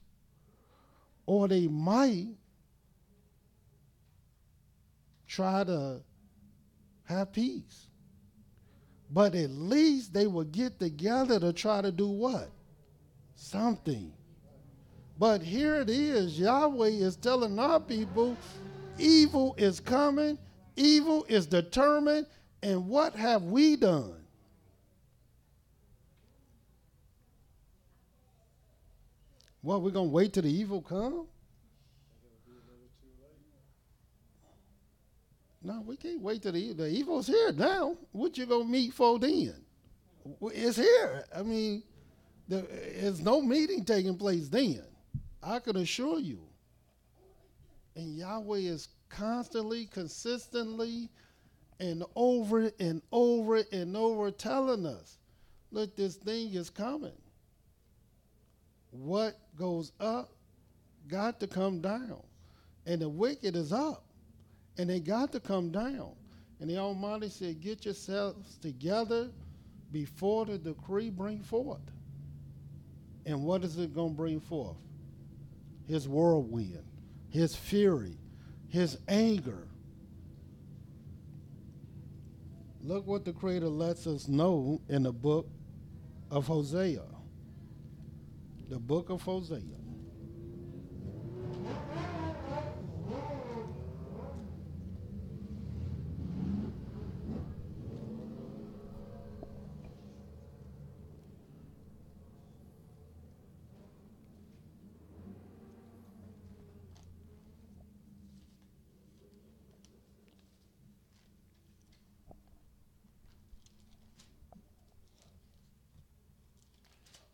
Or they might try to have peace. But at least they will get together to try to do what? Something. But here it is. Yahweh is telling our people, evil is coming, evil is determined, and what have we done? What, we're going to wait till the evil come? No, we can't wait till the evil. The evil's here now. What you going to meet for then? It's here. I mean, there's no meeting taking place then. I can assure you. And Yahweh is constantly, consistently, and over and over and over telling us, look, this thing is coming. What goes up got to come down. And the wicked is up. And they got to come down. And the Almighty said, get yourselves together before the decree bring forth. And what is it going to bring forth? His whirlwind, his fury, his anger. Look what the Creator lets us know in the book of Hosea. The book of Hosea.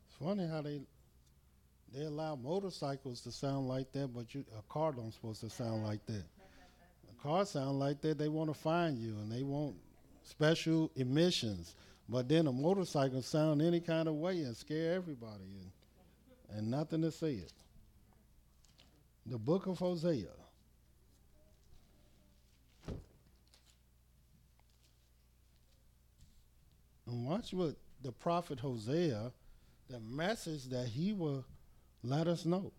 It's funny how they allow motorcycles to sound like that, but a car don't supposed to sound like that. A car sound like that, they want to find you, and they want special emissions. But then a motorcycle sound any kind of way and scare everybody, and nothing to say it. The book of Hosea. And watch what the prophet Hosea, the message that he will let us know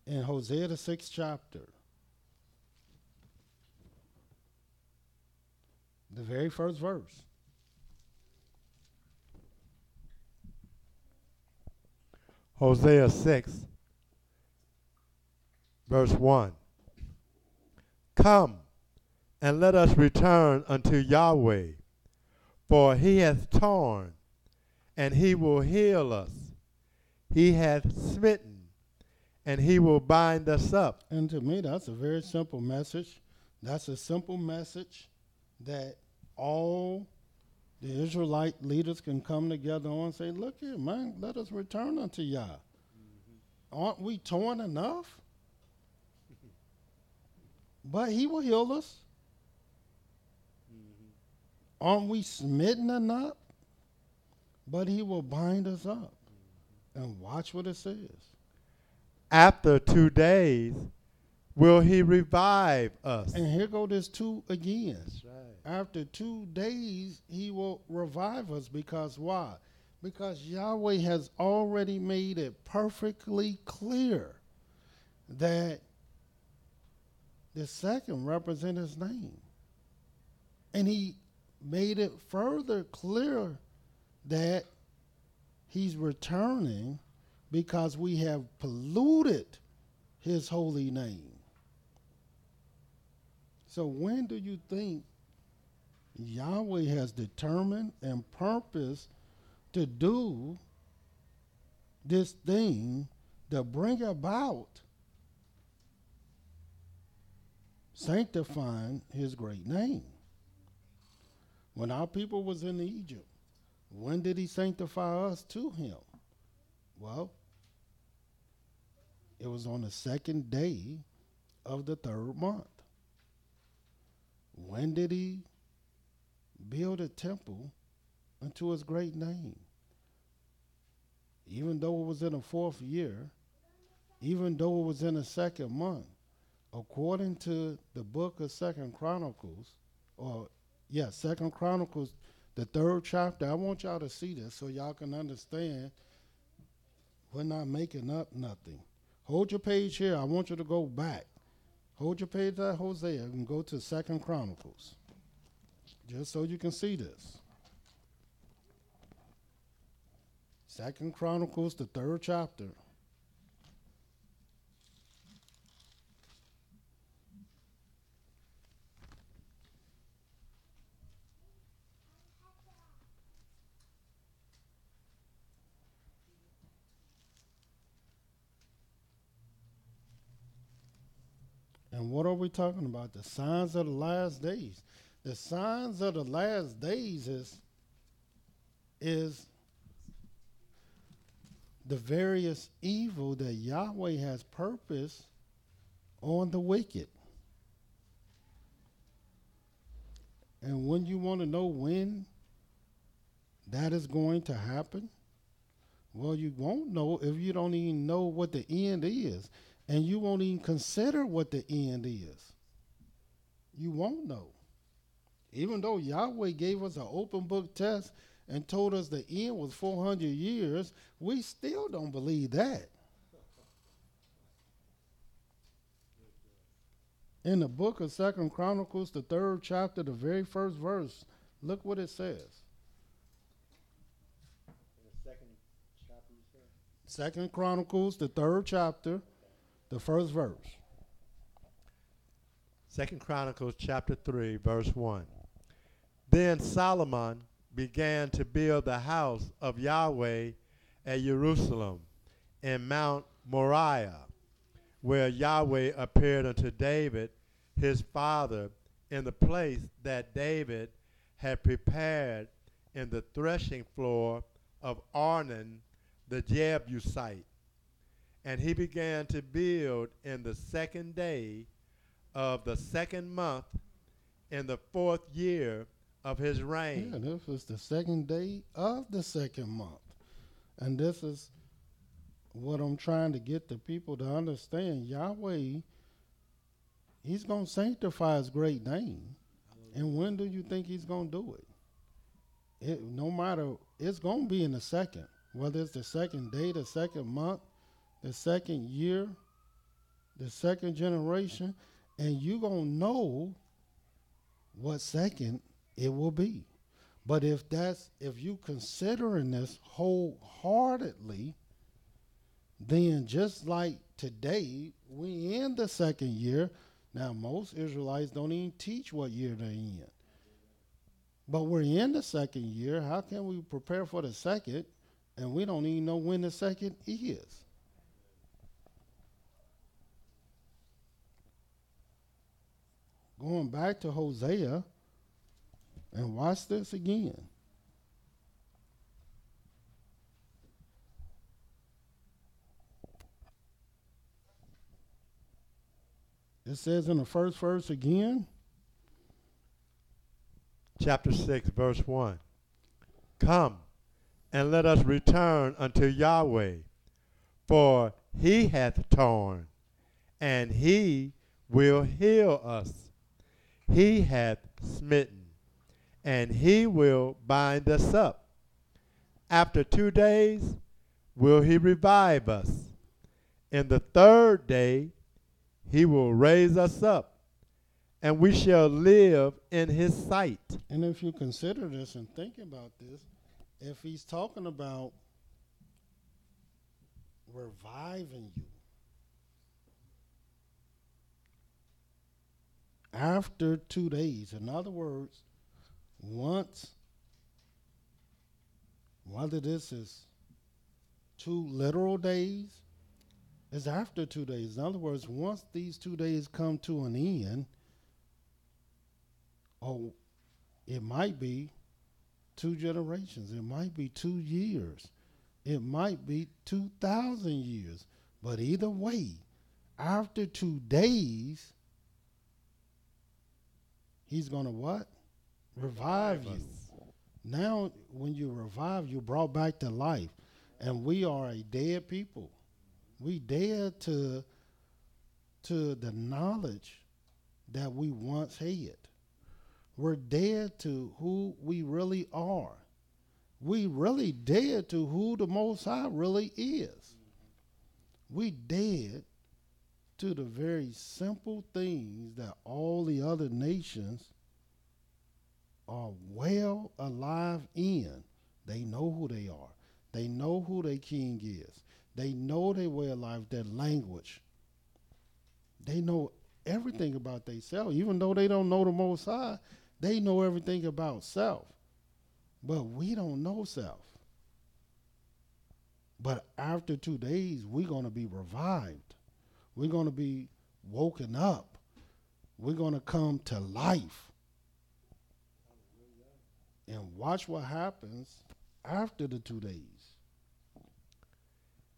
in Hosea the 6th chapter. The very first verse. Hosea 6, verse 1. Come, and let us return unto Yahweh, for he hath torn, and he will heal us. He hath smitten, and he will bind us up. And to me, that's a very simple message. That's a simple message that all the Israelite leaders can come together on and say, look here, man, let us return unto Yah. Mm-hmm. Aren't we torn enough? But he will heal us. Mm-hmm. Aren't we smitten enough? But he will bind us up. And watch what it says. After 2 days, will he revive us. And here go this 2 again. That's right. After 2 days, he will revive us. Because why? Because Yahweh has already made it perfectly clear that the second represents his name. And he made it further clear that he's returning because we have polluted his holy name. So when do you think Yahweh has determined and purposed to do this thing to bring about sanctifying his great name? When our people was in Egypt, when did he sanctify us to him? Well, it was on the 2nd day of the 3rd month. When did he build a temple unto his great name? Even though it was in the 4th year, even though it was in the 2nd month, according to the book of 2nd Chronicles, 2nd Chronicles, the 3rd chapter. I want y'all to see this so y'all can understand we're not making up nothing. Hold your page here. I want you to go back. Hold your page at Hosea and go to 2nd Chronicles, just so you can see this. 2nd Chronicles, the 3rd chapter. And what are we talking about? The signs of the last days. The signs of the last days is the various evil that Yahweh has purposed on the wicked. And when you want to know when that is going to happen, well, you won't know if you don't even know what the end is. And you won't even consider what the end is. You won't know. Even though Yahweh gave us an open book test and told us the end was 400 years, we still don't believe that. In the book of 2nd Chronicles, the 3rd chapter, the very first verse, look what it says. The 2nd chapter, you said? 2nd Chronicles, the 3rd chapter, the first verse. 2nd Chronicles chapter 3, verse 1. Then Solomon began to build the house of Yahweh at Jerusalem in Mount Moriah, where Yahweh appeared unto David, his father, in the place that David had prepared in the threshing floor of Arnon the Jebusite. And he began to build in the 2nd day of the 2nd month in the 4th year of his reign. Yeah, this was the 2nd day of the 2nd month. And this is what I'm trying to get the people to understand. Yahweh, he's going to sanctify his great name. And when do you think he's going to do it? No matter, it's going to be in the 2nd. Whether it's the 2nd day, the 2nd month, the 2nd year, the 2nd generation, and you're going to know what 2nd it will be. But if you considering this wholeheartedly, then just like today, we in the 2nd year. Now, most Israelites don't even teach what year they're in. But we're in the 2nd year. How can we prepare for the 2nd, and we don't even know when the 2nd is? Going back to Hosea, and watch this again. It says in the first verse again. Chapter 6, verse 1. Come, and let us return unto Yahweh, for he hath torn, and he will heal us. He hath smitten, and he will bind us up. After 2 days will he revive us. In the third day he will raise us up, and we shall live in his sight. And if you consider this and think about this, if he's talking about reviving you after 2 days, in other words, once, whether this is 2 literal days, it's after 2 days. In other words, once these 2 days come to an end, or it might be 2 generations, it might be 2 years, it might be 2,000 years. But either way, after 2 days, he's going to what? Revive you. Now, when you revive, you're brought back to life. And we are a dead people. We dead to the knowledge that we once had. We're dead to who we really are. We really dead to who the Most High really is. We dead to the very simple things that all the other nations are well alive in. They know who they are. They know who their king is. They know their way of life, their language. They know everything about themselves. Even though they don't know the Most High, they know everything about self. But we don't know self. But after 2 days, we're going to be revived. We're going to be woken up. We're going to come to life. And watch what happens after the 2 days.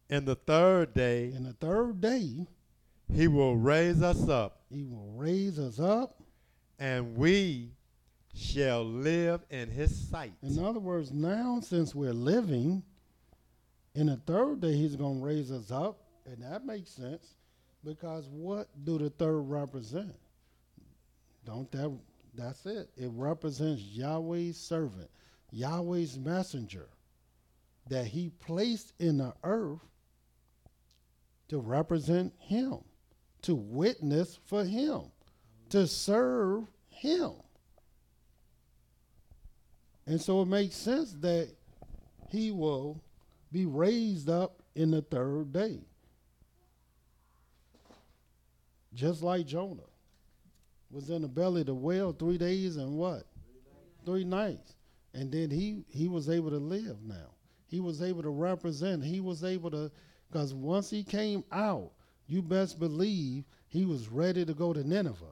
In the third day, In the third day, he will raise us up, he will raise us up. and we shall live in his sight. In other words, now since we're living, in the third day he's going to raise us up. And that makes sense, because what do the third represent? That's it. It represents Yahweh's servant, Yahweh's messenger that he placed in the earth to represent him, to witness for him, to serve him. And so it makes sense that he will be raised up in the third day. Just like Jonah was in the belly of the whale 3 days and what? 3 nights. And then he was able to live now. He was able to represent. He was able to, because once he came out, you best believe he was ready to go to Nineveh.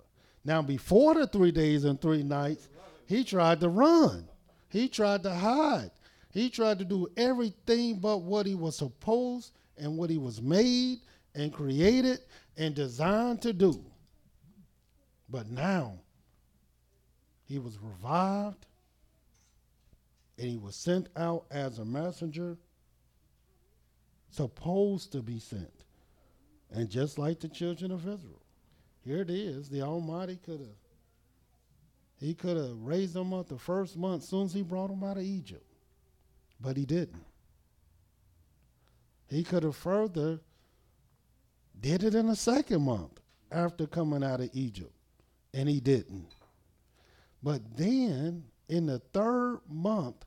Now, before the 3 days and 3 nights, he tried to run. He tried to hide. He tried to do everything but what he was supposed and what he was made and created and designed to do. But now, he was revived, and he was sent out as a messenger, supposed to be sent. And just like the children of Israel, here it is, the Almighty he could have raised them up the first month as soon as he brought them out of Egypt. But he didn't. He could have further did it in the second month after coming out of Egypt. And he didn't. But then in the third month,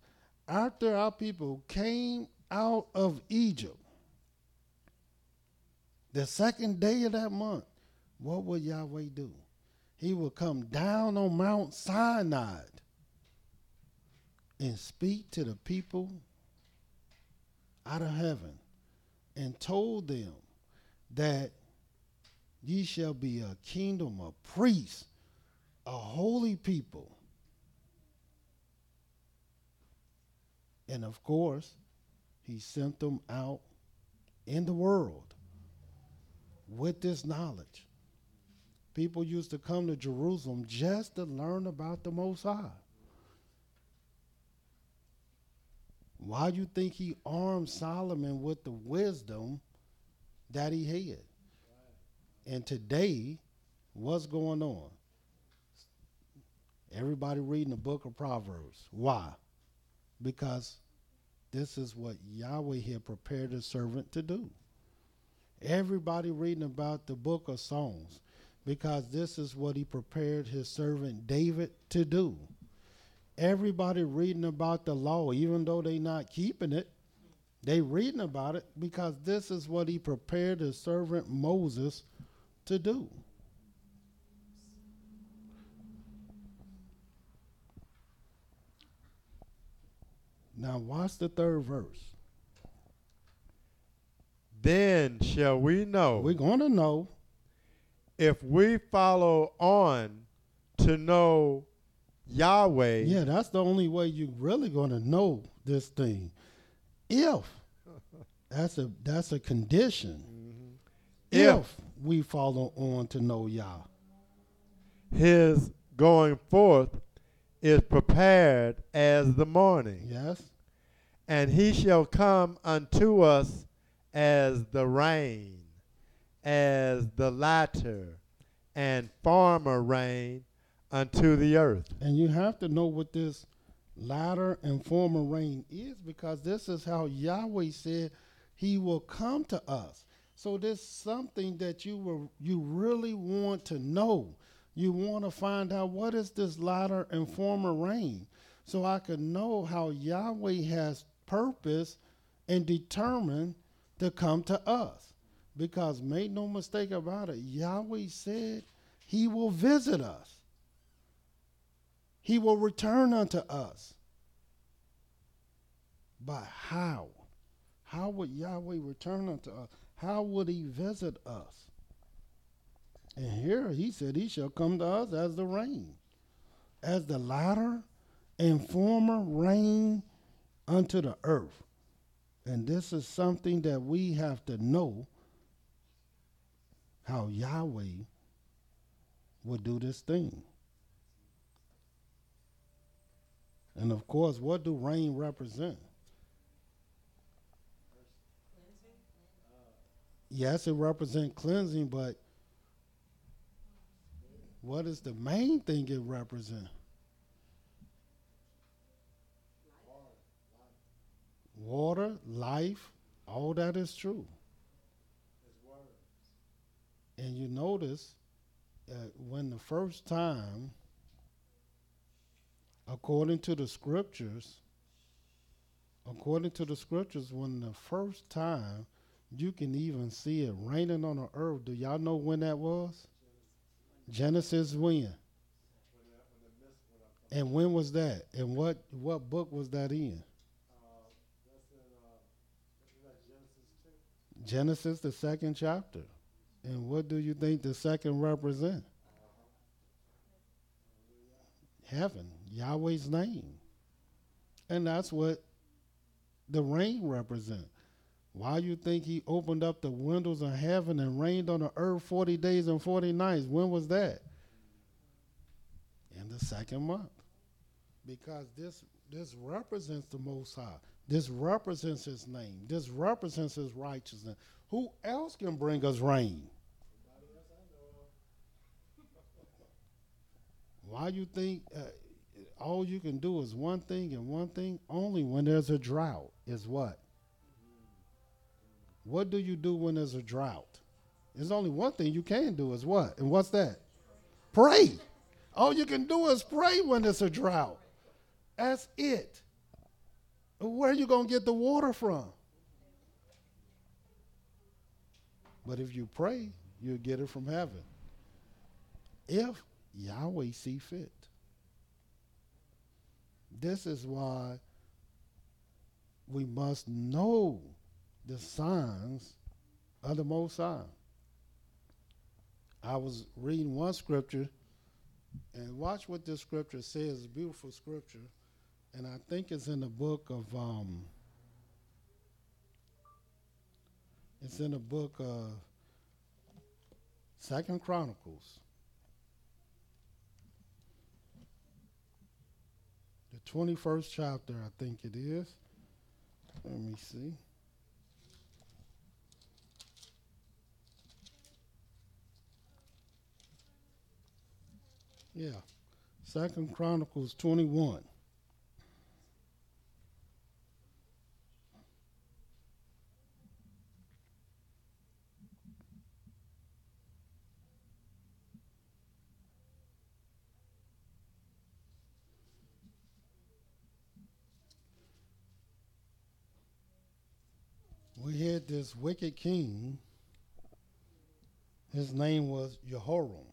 after our people came out of Egypt, the second day of that month, what would Yahweh do? He will come down on Mount Sinai and speak to the people out of heaven and told them that ye shall be a kingdom of priests, a holy people. And of course, he sent them out in the world with this knowledge. People used to come to Jerusalem just to learn about the Most High. Why do you think he armed Solomon with the wisdom that he had? And today, What's going on? Everybody reading the book of Proverbs. Why? Because this is what Yahweh had prepared his servant to do. Everybody reading about the book of Psalms, because this is what he prepared his servant David to do. Everybody reading about the law, even though they not keeping it, they reading about it because this is what he prepared his servant Moses to do. Now watch the third verse. Then shall we know, We're going to know, if we follow on to know Yahweh. yeah, that's the only way you're really going to know this thing. If that's a condition. If we follow on to know Yah. His going forth is prepared as the morning, Yes. and he shall come unto us as the rain, as the latter and former rain unto the earth. And you have to know what this latter and former rain is, because this is how Yahweh said he will come to us. So there's something that you really want to know. You want to find out, what is this latter and former rain, so I can know how Yahweh has purpose and determined to come to us. Because make no mistake about it, Yahweh said he will visit us. He will return unto us. But how? How would Yahweh return unto us? How would he visit us? And here he said he shall come to us as the rain, as the latter and former rain unto the earth. And this is something that we have to know, how Yahweh would do this thing. And of course, what do rain represent? Yes, it represents cleansing, but what is the main thing it represents? Water, life, all that is true. And you notice when the first time, according to the scriptures, when the first time you can even see it raining on the earth, do y'all know when that was? Genesis when? And when was that? And what book was that in? Genesis, the 2nd chapter. And what do you think the second represent? Heaven, Yahweh's name. And that's what the rain represents. Why you think he opened up the windows of heaven and rained on the earth 40 days and 40 nights? When was that? In the 2nd month. Because this represents the Most High. This represents his name. This represents his righteousness. Who else can bring us rain? Why you think all you can do is one thing and one thing only when there's a drought is what? What do you do when there's a drought? There's only one thing you can do is what? And what's that? Pray. All you can do is pray when there's a drought. That's it. Where are you going to get the water from? But if you pray, you'll get it from heaven. If Yahweh see fit. This is why we must know the signs of the Most High. I was reading one scripture, and watch what this scripture says. It's a beautiful scripture, and I think it's in the book of Second Chronicles, the 21st chapter, I think it is. Let me see. Yeah. Second Chronicles 21. We had this wicked king. His name was Jehoram.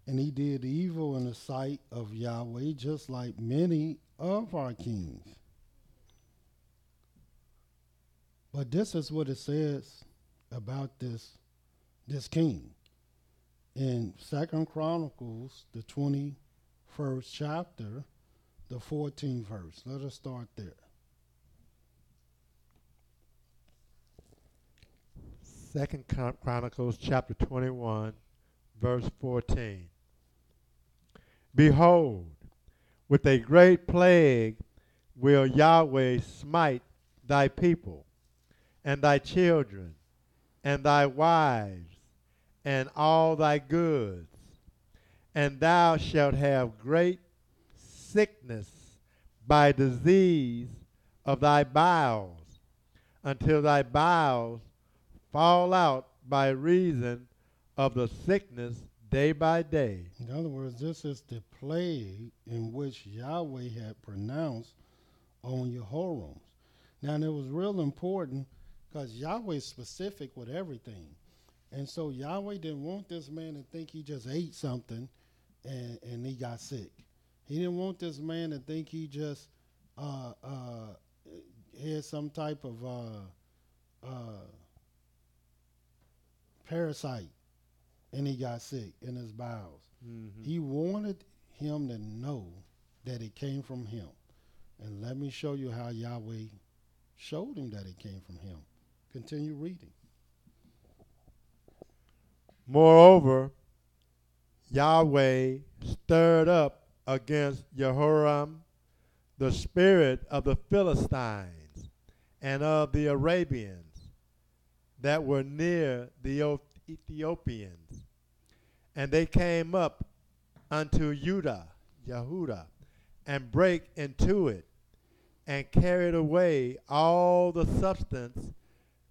And he did evil in the sight of Yahweh, just like many of our kings. But this is what it says about this king. In Second Chronicles, the 21st chapter, the 14th verse. Let us start there. Second Chronicles chapter 21, verse 14. Behold, with a great plague will Yahweh smite thy people, and thy children, and thy wives, and all thy goods, and thou shalt have great sickness by disease of thy bowels, until thy bowels fall out by reason of the sickness day by day. In other words, this is the plague in which Yahweh had pronounced on Jehoram. Now, it was real important because Yahweh is specific with everything. And so Yahweh didn't want this man to think he just ate something and he got sick. He didn't want this man to think he just had some type of parasite and he got sick in his bowels. Mm-hmm. He wanted him to know that it came from him. And let me show you how Yahweh showed him that it came from him. Continue reading. Moreover, Yahweh stirred up against Jehoram the spirit of the Philistines and of the Arabians that were near the Ethiopians. And they came up unto Yehudah, and brake into it, and carried away all the substance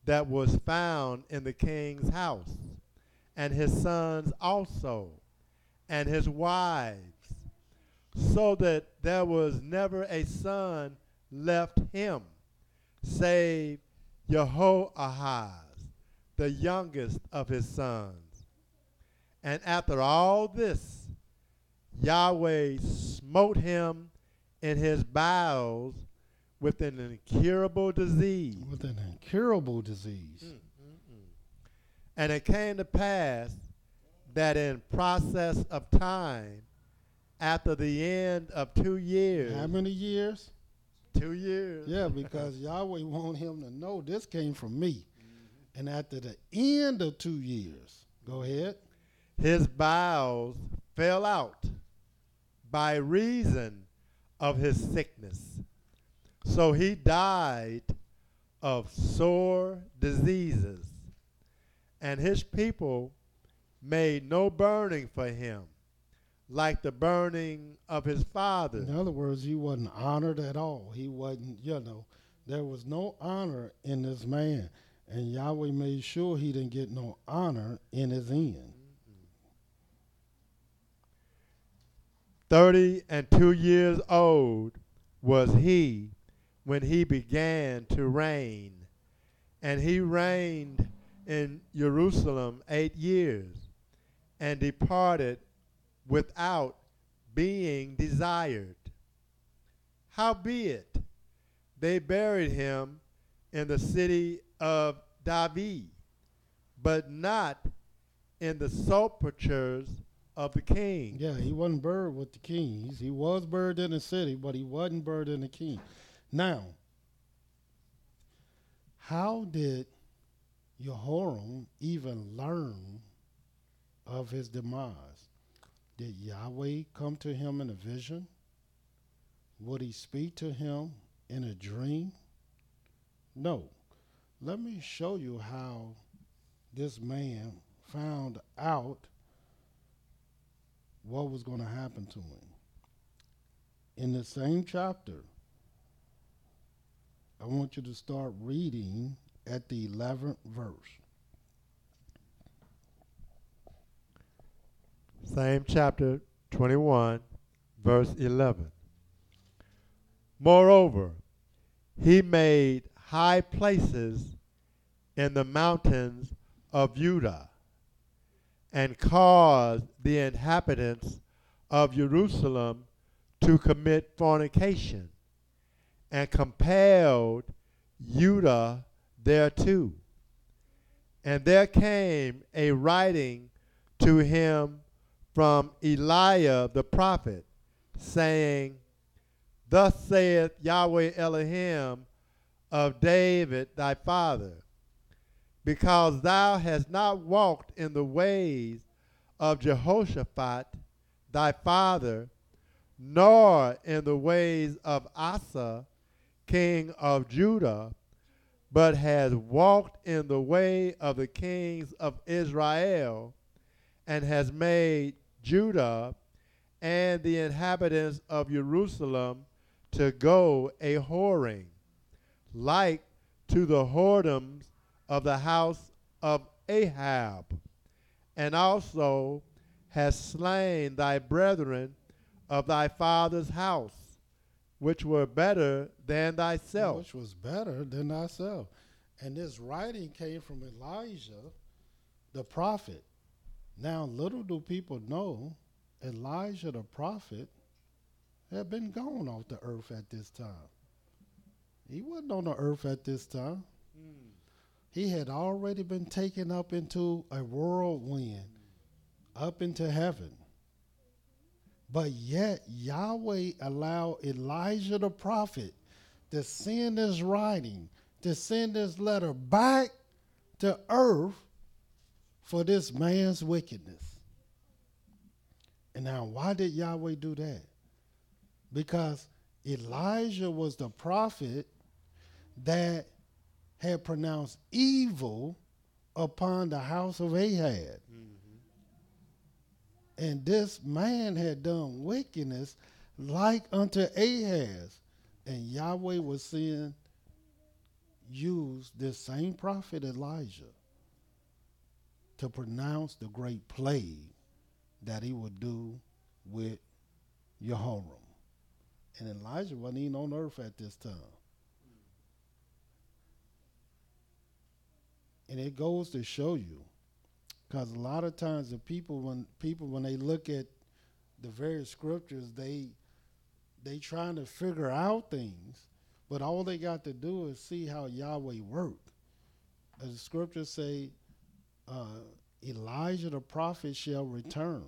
that was found in the king's house, and his sons also, and his wives, so that there was never a son left him, save Jehoahaz, the youngest of his sons. And after all this, Yahweh smote him in his bowels with an incurable disease. With an incurable disease. And it came to pass that in process of time, after the end of 2 years. How many years? 2 years. Yeah, because Yahweh wanted him to know this came from me. And after the end of 2 years, go ahead. His bowels fell out by reason of his sickness. So he died of sore diseases. And his people made no burning for him, like the burning of his fathers. In other words, he wasn't honored at all. He wasn't, there was no honor in this man. And Yahweh made sure he didn't get no honor in his end. 32 years old was he when he began to reign. And he reigned in Jerusalem 8 years, and departed without being desired. Howbeit, they buried him in the city of David, but not in the sepulchres of the king. Yeah, he wasn't buried with the kings. He was buried in the city, but he wasn't buried in the king. Now, how did Jehoram even learn of his demise? Did Yahweh come to him in a vision? Would he speak to him in a dream? No. Let me show you how this man found out what was going to happen to him. In the same chapter, I want you to start reading at the 11th verse. Same chapter 21, verse 11. Moreover, he made high places in the mountains of Judah, and caused the inhabitants of Jerusalem to commit fornication, and compelled Judah thereto. And there came a writing to him from Eliah the prophet, saying, Thus saith Yahweh Elohim of David thy father, because thou hast not walked in the ways of Jehoshaphat thy father, nor in the ways of Asa king of Judah, but has walked in the way of the kings of Israel, and has made Judah and the inhabitants of Jerusalem to go a whoring, like to the whoredoms of the house of Ahab, and also has slain thy brethren of thy father's house, which were better than thyself. Which was better than thyself. And this writing came from Elijah, the prophet. Now, little do people know, Elijah the prophet had been gone off the earth at this time. He wasn't on the earth at this time. He had already been taken up into a whirlwind, up into heaven. But yet Yahweh allowed Elijah the prophet to send this writing, to send this letter back to earth for this man's wickedness. And now, why did Yahweh do that? Because Elijah was the prophet that had pronounced evil upon the house of Ahab. And this man had done wickedness like unto Ahaz. And Yahweh was saying, use this same prophet Elijah to pronounce the great plague that he would do with Jehoram. And Elijah wasn't even on earth at this time. And it goes to show you, because a lot of times the people when they look at the various scriptures, they trying to figure out things, but all they got to do is see how Yahweh worked. As the scriptures say, Elijah the prophet shall return,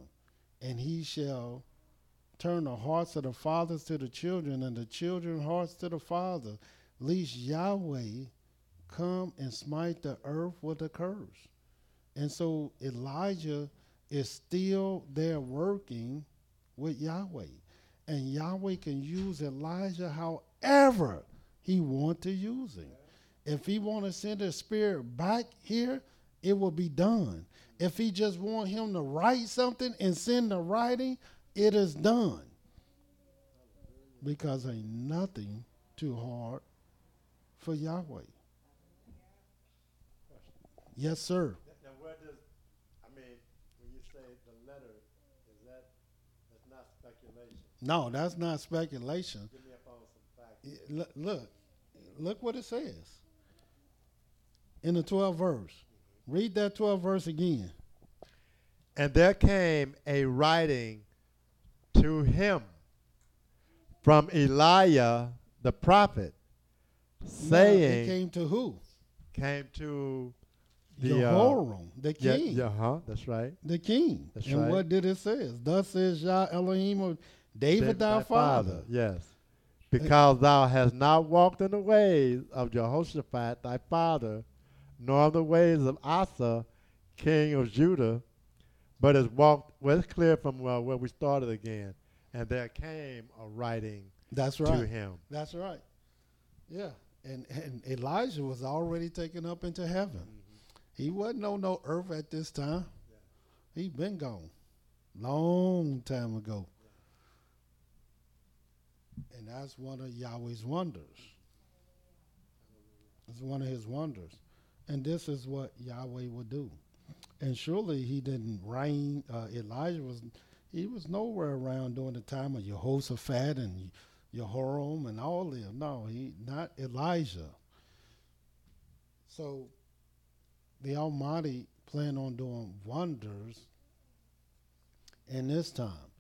and he shall turn the hearts of the fathers to the children, and the children's hearts to the father, lest Yahweh come and smite the earth with a curse. And so Elijah is still there working with Yahweh. And Yahweh can use Elijah however he want to use him. If he want to send his spirit back here, it will be done. If he just want him to write something and send the writing, it is done. Because ain't nothing too hard for Yahweh. Yes, sir. Now, where does, when you say the letter, that's not speculation? No, that's not speculation. Give me up on some facts. Look what it says in the 12th verse. Read that 12th verse again. And there came a writing to him from Eliah the prophet, saying, it came to who? Came to the Jehoram, the king. That's right. The king. That's and right. what did it say? Thus says Yah Elohim of David thy father. Yes. Because thou hast not walked in the ways of Jehoshaphat thy father, nor the ways of Asa, king of Judah, but has walked, well, it's clear from where we started again, and there came a writing That's right. to him. That's right. Yeah. And Elijah was already taken up into heaven. He wasn't on no earth at this time. He been gone. Long time ago. And that's one of Yahweh's wonders. It's one of his wonders. And this is what Yahweh would do. And surely he didn't reign. Elijah was nowhere around during the time of Jehoshaphat and Jehoram and all them. No, not Elijah. So the Almighty planned on doing wonders in this time.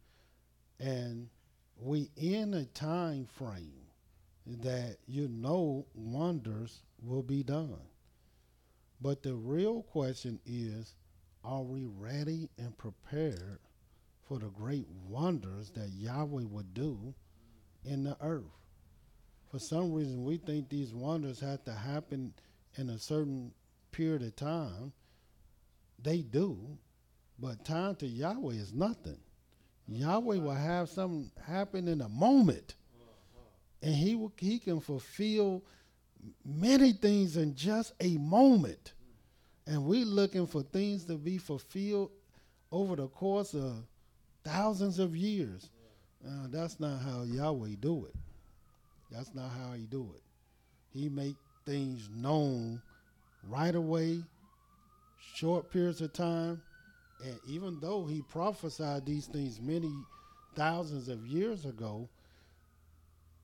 And we in a time frame that wonders will be done. But the real question is, are we ready and prepared for the great wonders that Yahweh would do in the earth? For some reason, we think these wonders have to happen in a certain period of time. They do, but time to Yahweh is nothing. Yahweh will have something happen in a moment, and he can fulfill many things in just a moment. And we're looking for things to be fulfilled over the course of thousands of years. That's not how Yahweh do it. That's not how he do it. He make things known right away, short periods of time. And even though he prophesied these things many thousands of years ago,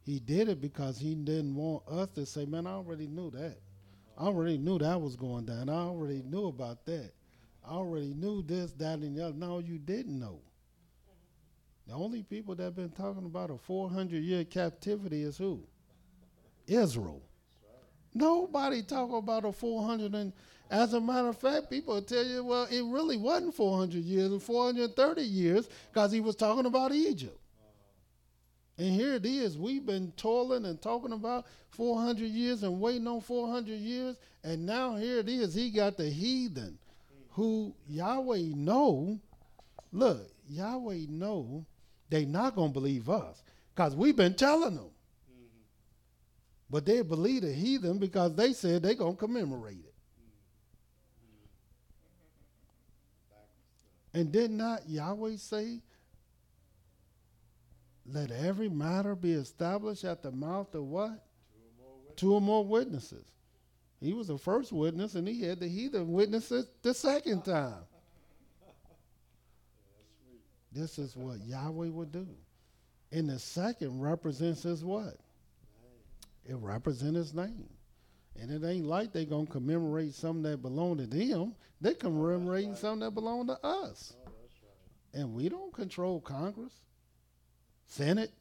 he did it because he didn't want us to say, man, I already knew that. I already knew that was going down. I already knew about that. I already knew this, that, and the other. No, you didn't know. The only people that have been talking about a 400-year captivity is who? Israel. Nobody talk about a 400. And as a matter of fact, people will tell you, well, it really wasn't 400 years. It was 430 years because he was talking about Egypt. And here it is. We've been toiling and talking about 400 years and waiting on 400 years. And now here it is. He got the heathen who Yahweh know. Look, Yahweh know they not going to believe us because we've been telling them. But they believe the heathen because they said they're going to commemorate it. And did not Yahweh say, let every matter be established at the mouth of what? Two or more witnesses. He was the first witness, and he had the heathen witnesses the second time. This is what Yahweh would do. And the second represents his what? It represents his name. And it ain't like they're going to commemorate something that belong to them. They're commemorating something that belong to us. And we don't control Congress, Senate.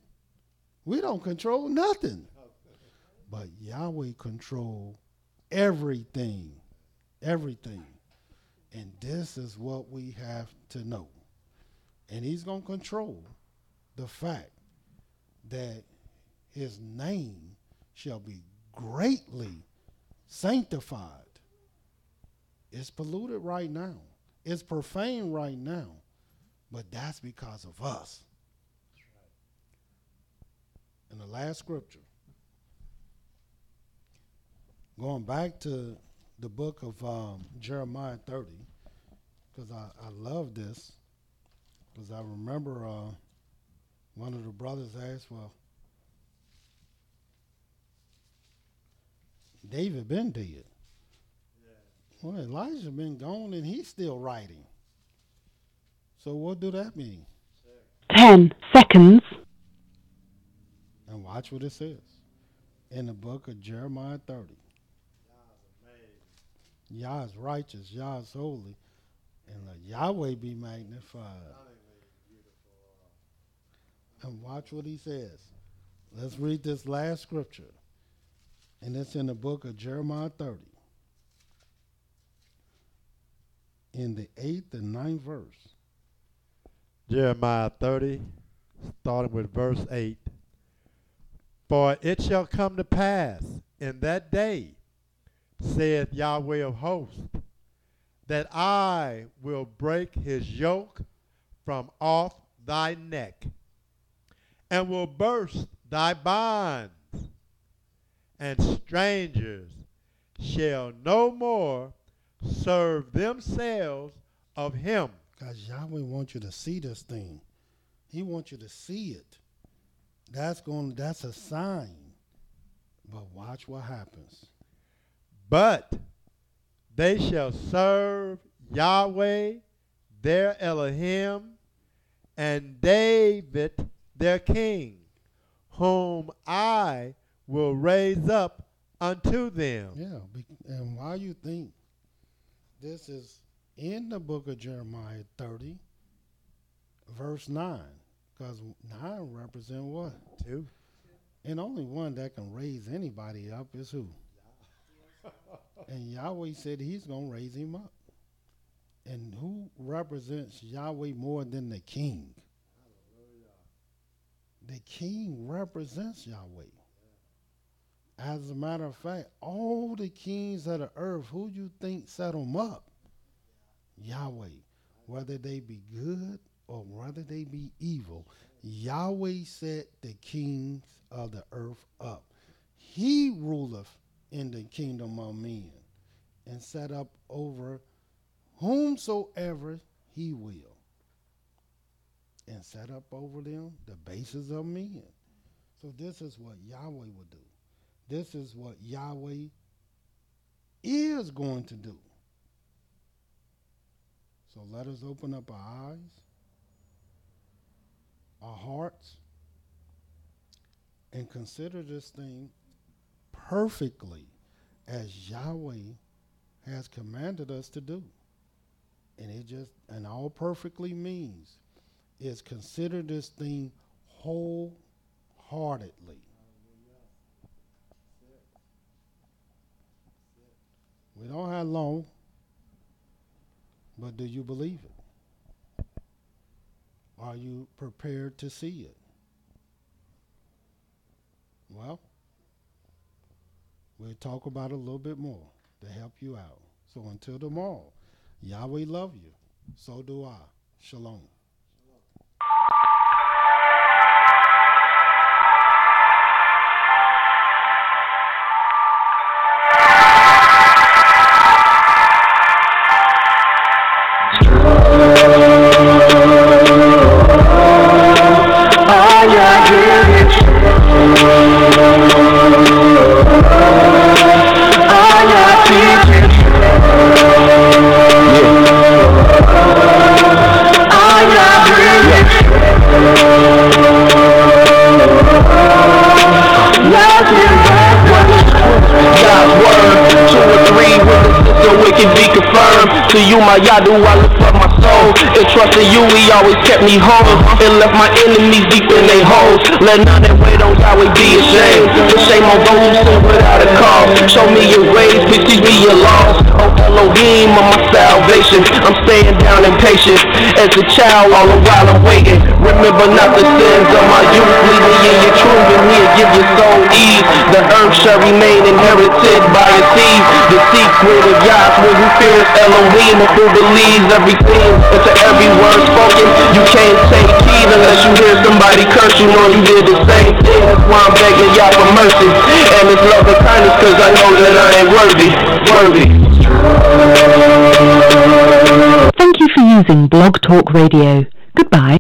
We don't control nothing. But Yahweh control everything. Everything. And this is what we have to know. And he's going to control the fact that his name shall be greatly sanctified. It's polluted right now. It's profane right now. But that's because of us. In the last scripture, going back to the book of Jeremiah 30, because I love this, because I remember one of the brothers asked, well, David been dead. Yeah. Well, Elijah been gone and he's still writing. So what do that mean? 10 seconds. And watch what it says in the book of Jeremiah 30. Yah is righteous, Yah is holy, and let Yahweh be magnified. And watch what he says. Let's read this last scripture. And it's in the book of Jeremiah 30. In the 8th and 9th verse. Jeremiah 30, starting with verse 8. For it shall come to pass in that day, saith Yahweh of hosts, that I will break his yoke from off thy neck, and will burst thy bonds, and strangers shall no more serve themselves of him. Because Yahweh wants you to see this thing. He wants you to see it. That's a sign. But watch what happens. But they shall serve Yahweh their Elohim and David their king, whom I will raise up unto them. Yeah, and why you think this is in the book of Jeremiah 30, verse 9? Because 9 represent what? 2. And only one that can raise anybody up is who? And Yahweh said he's going to raise him up. And who represents Yahweh more than the king? The king represents Yahweh. As a matter of fact, all the kings of the earth, who you think set them up? Yahweh. Whether they be good or whether they be evil, Yahweh set the kings of the earth up. He ruleth in the kingdom of men and set up over whomsoever he will, and set up over them the bases of men. So this is what Yahweh will do. This is what Yahweh is going to do. So let us open up our eyes, our hearts, and consider this thing perfectly as Yahweh has commanded us to do. And all perfectly means is consider this thing wholeheartedly. We don't have long, but do you believe it? Are you prepared to see it? Well, we'll talk about it a little bit more to help you out. So until tomorrow, Yahweh love you. So do I. Shalom. To you, my Yah, do I lift up my soul. And trust in you, he always kept me home. And left my enemies deep in their holes. Let none that wait on Yahweh be ashamed. The shame on those who sin without a cause. Show me your ways, please teach me your laws. Oh Elohim of my salvation, I'm staying down and patient. As a child, all the while I'm waiting. Remember not the sins of my youth. Lead me in your truth, and he'll give your soul ease. The earth shall remain inherited by a seed. The secret of Yah's will who fears Elohim, and who believes everything. And to every word spoken, you can't take heed unless you hear somebody curse you, know you did the same thing. That's why I'm begging Yah for mercy and His love and kindness, cause I know that I ain't worthy. Thank you for using Blog Talk Radio. Goodbye.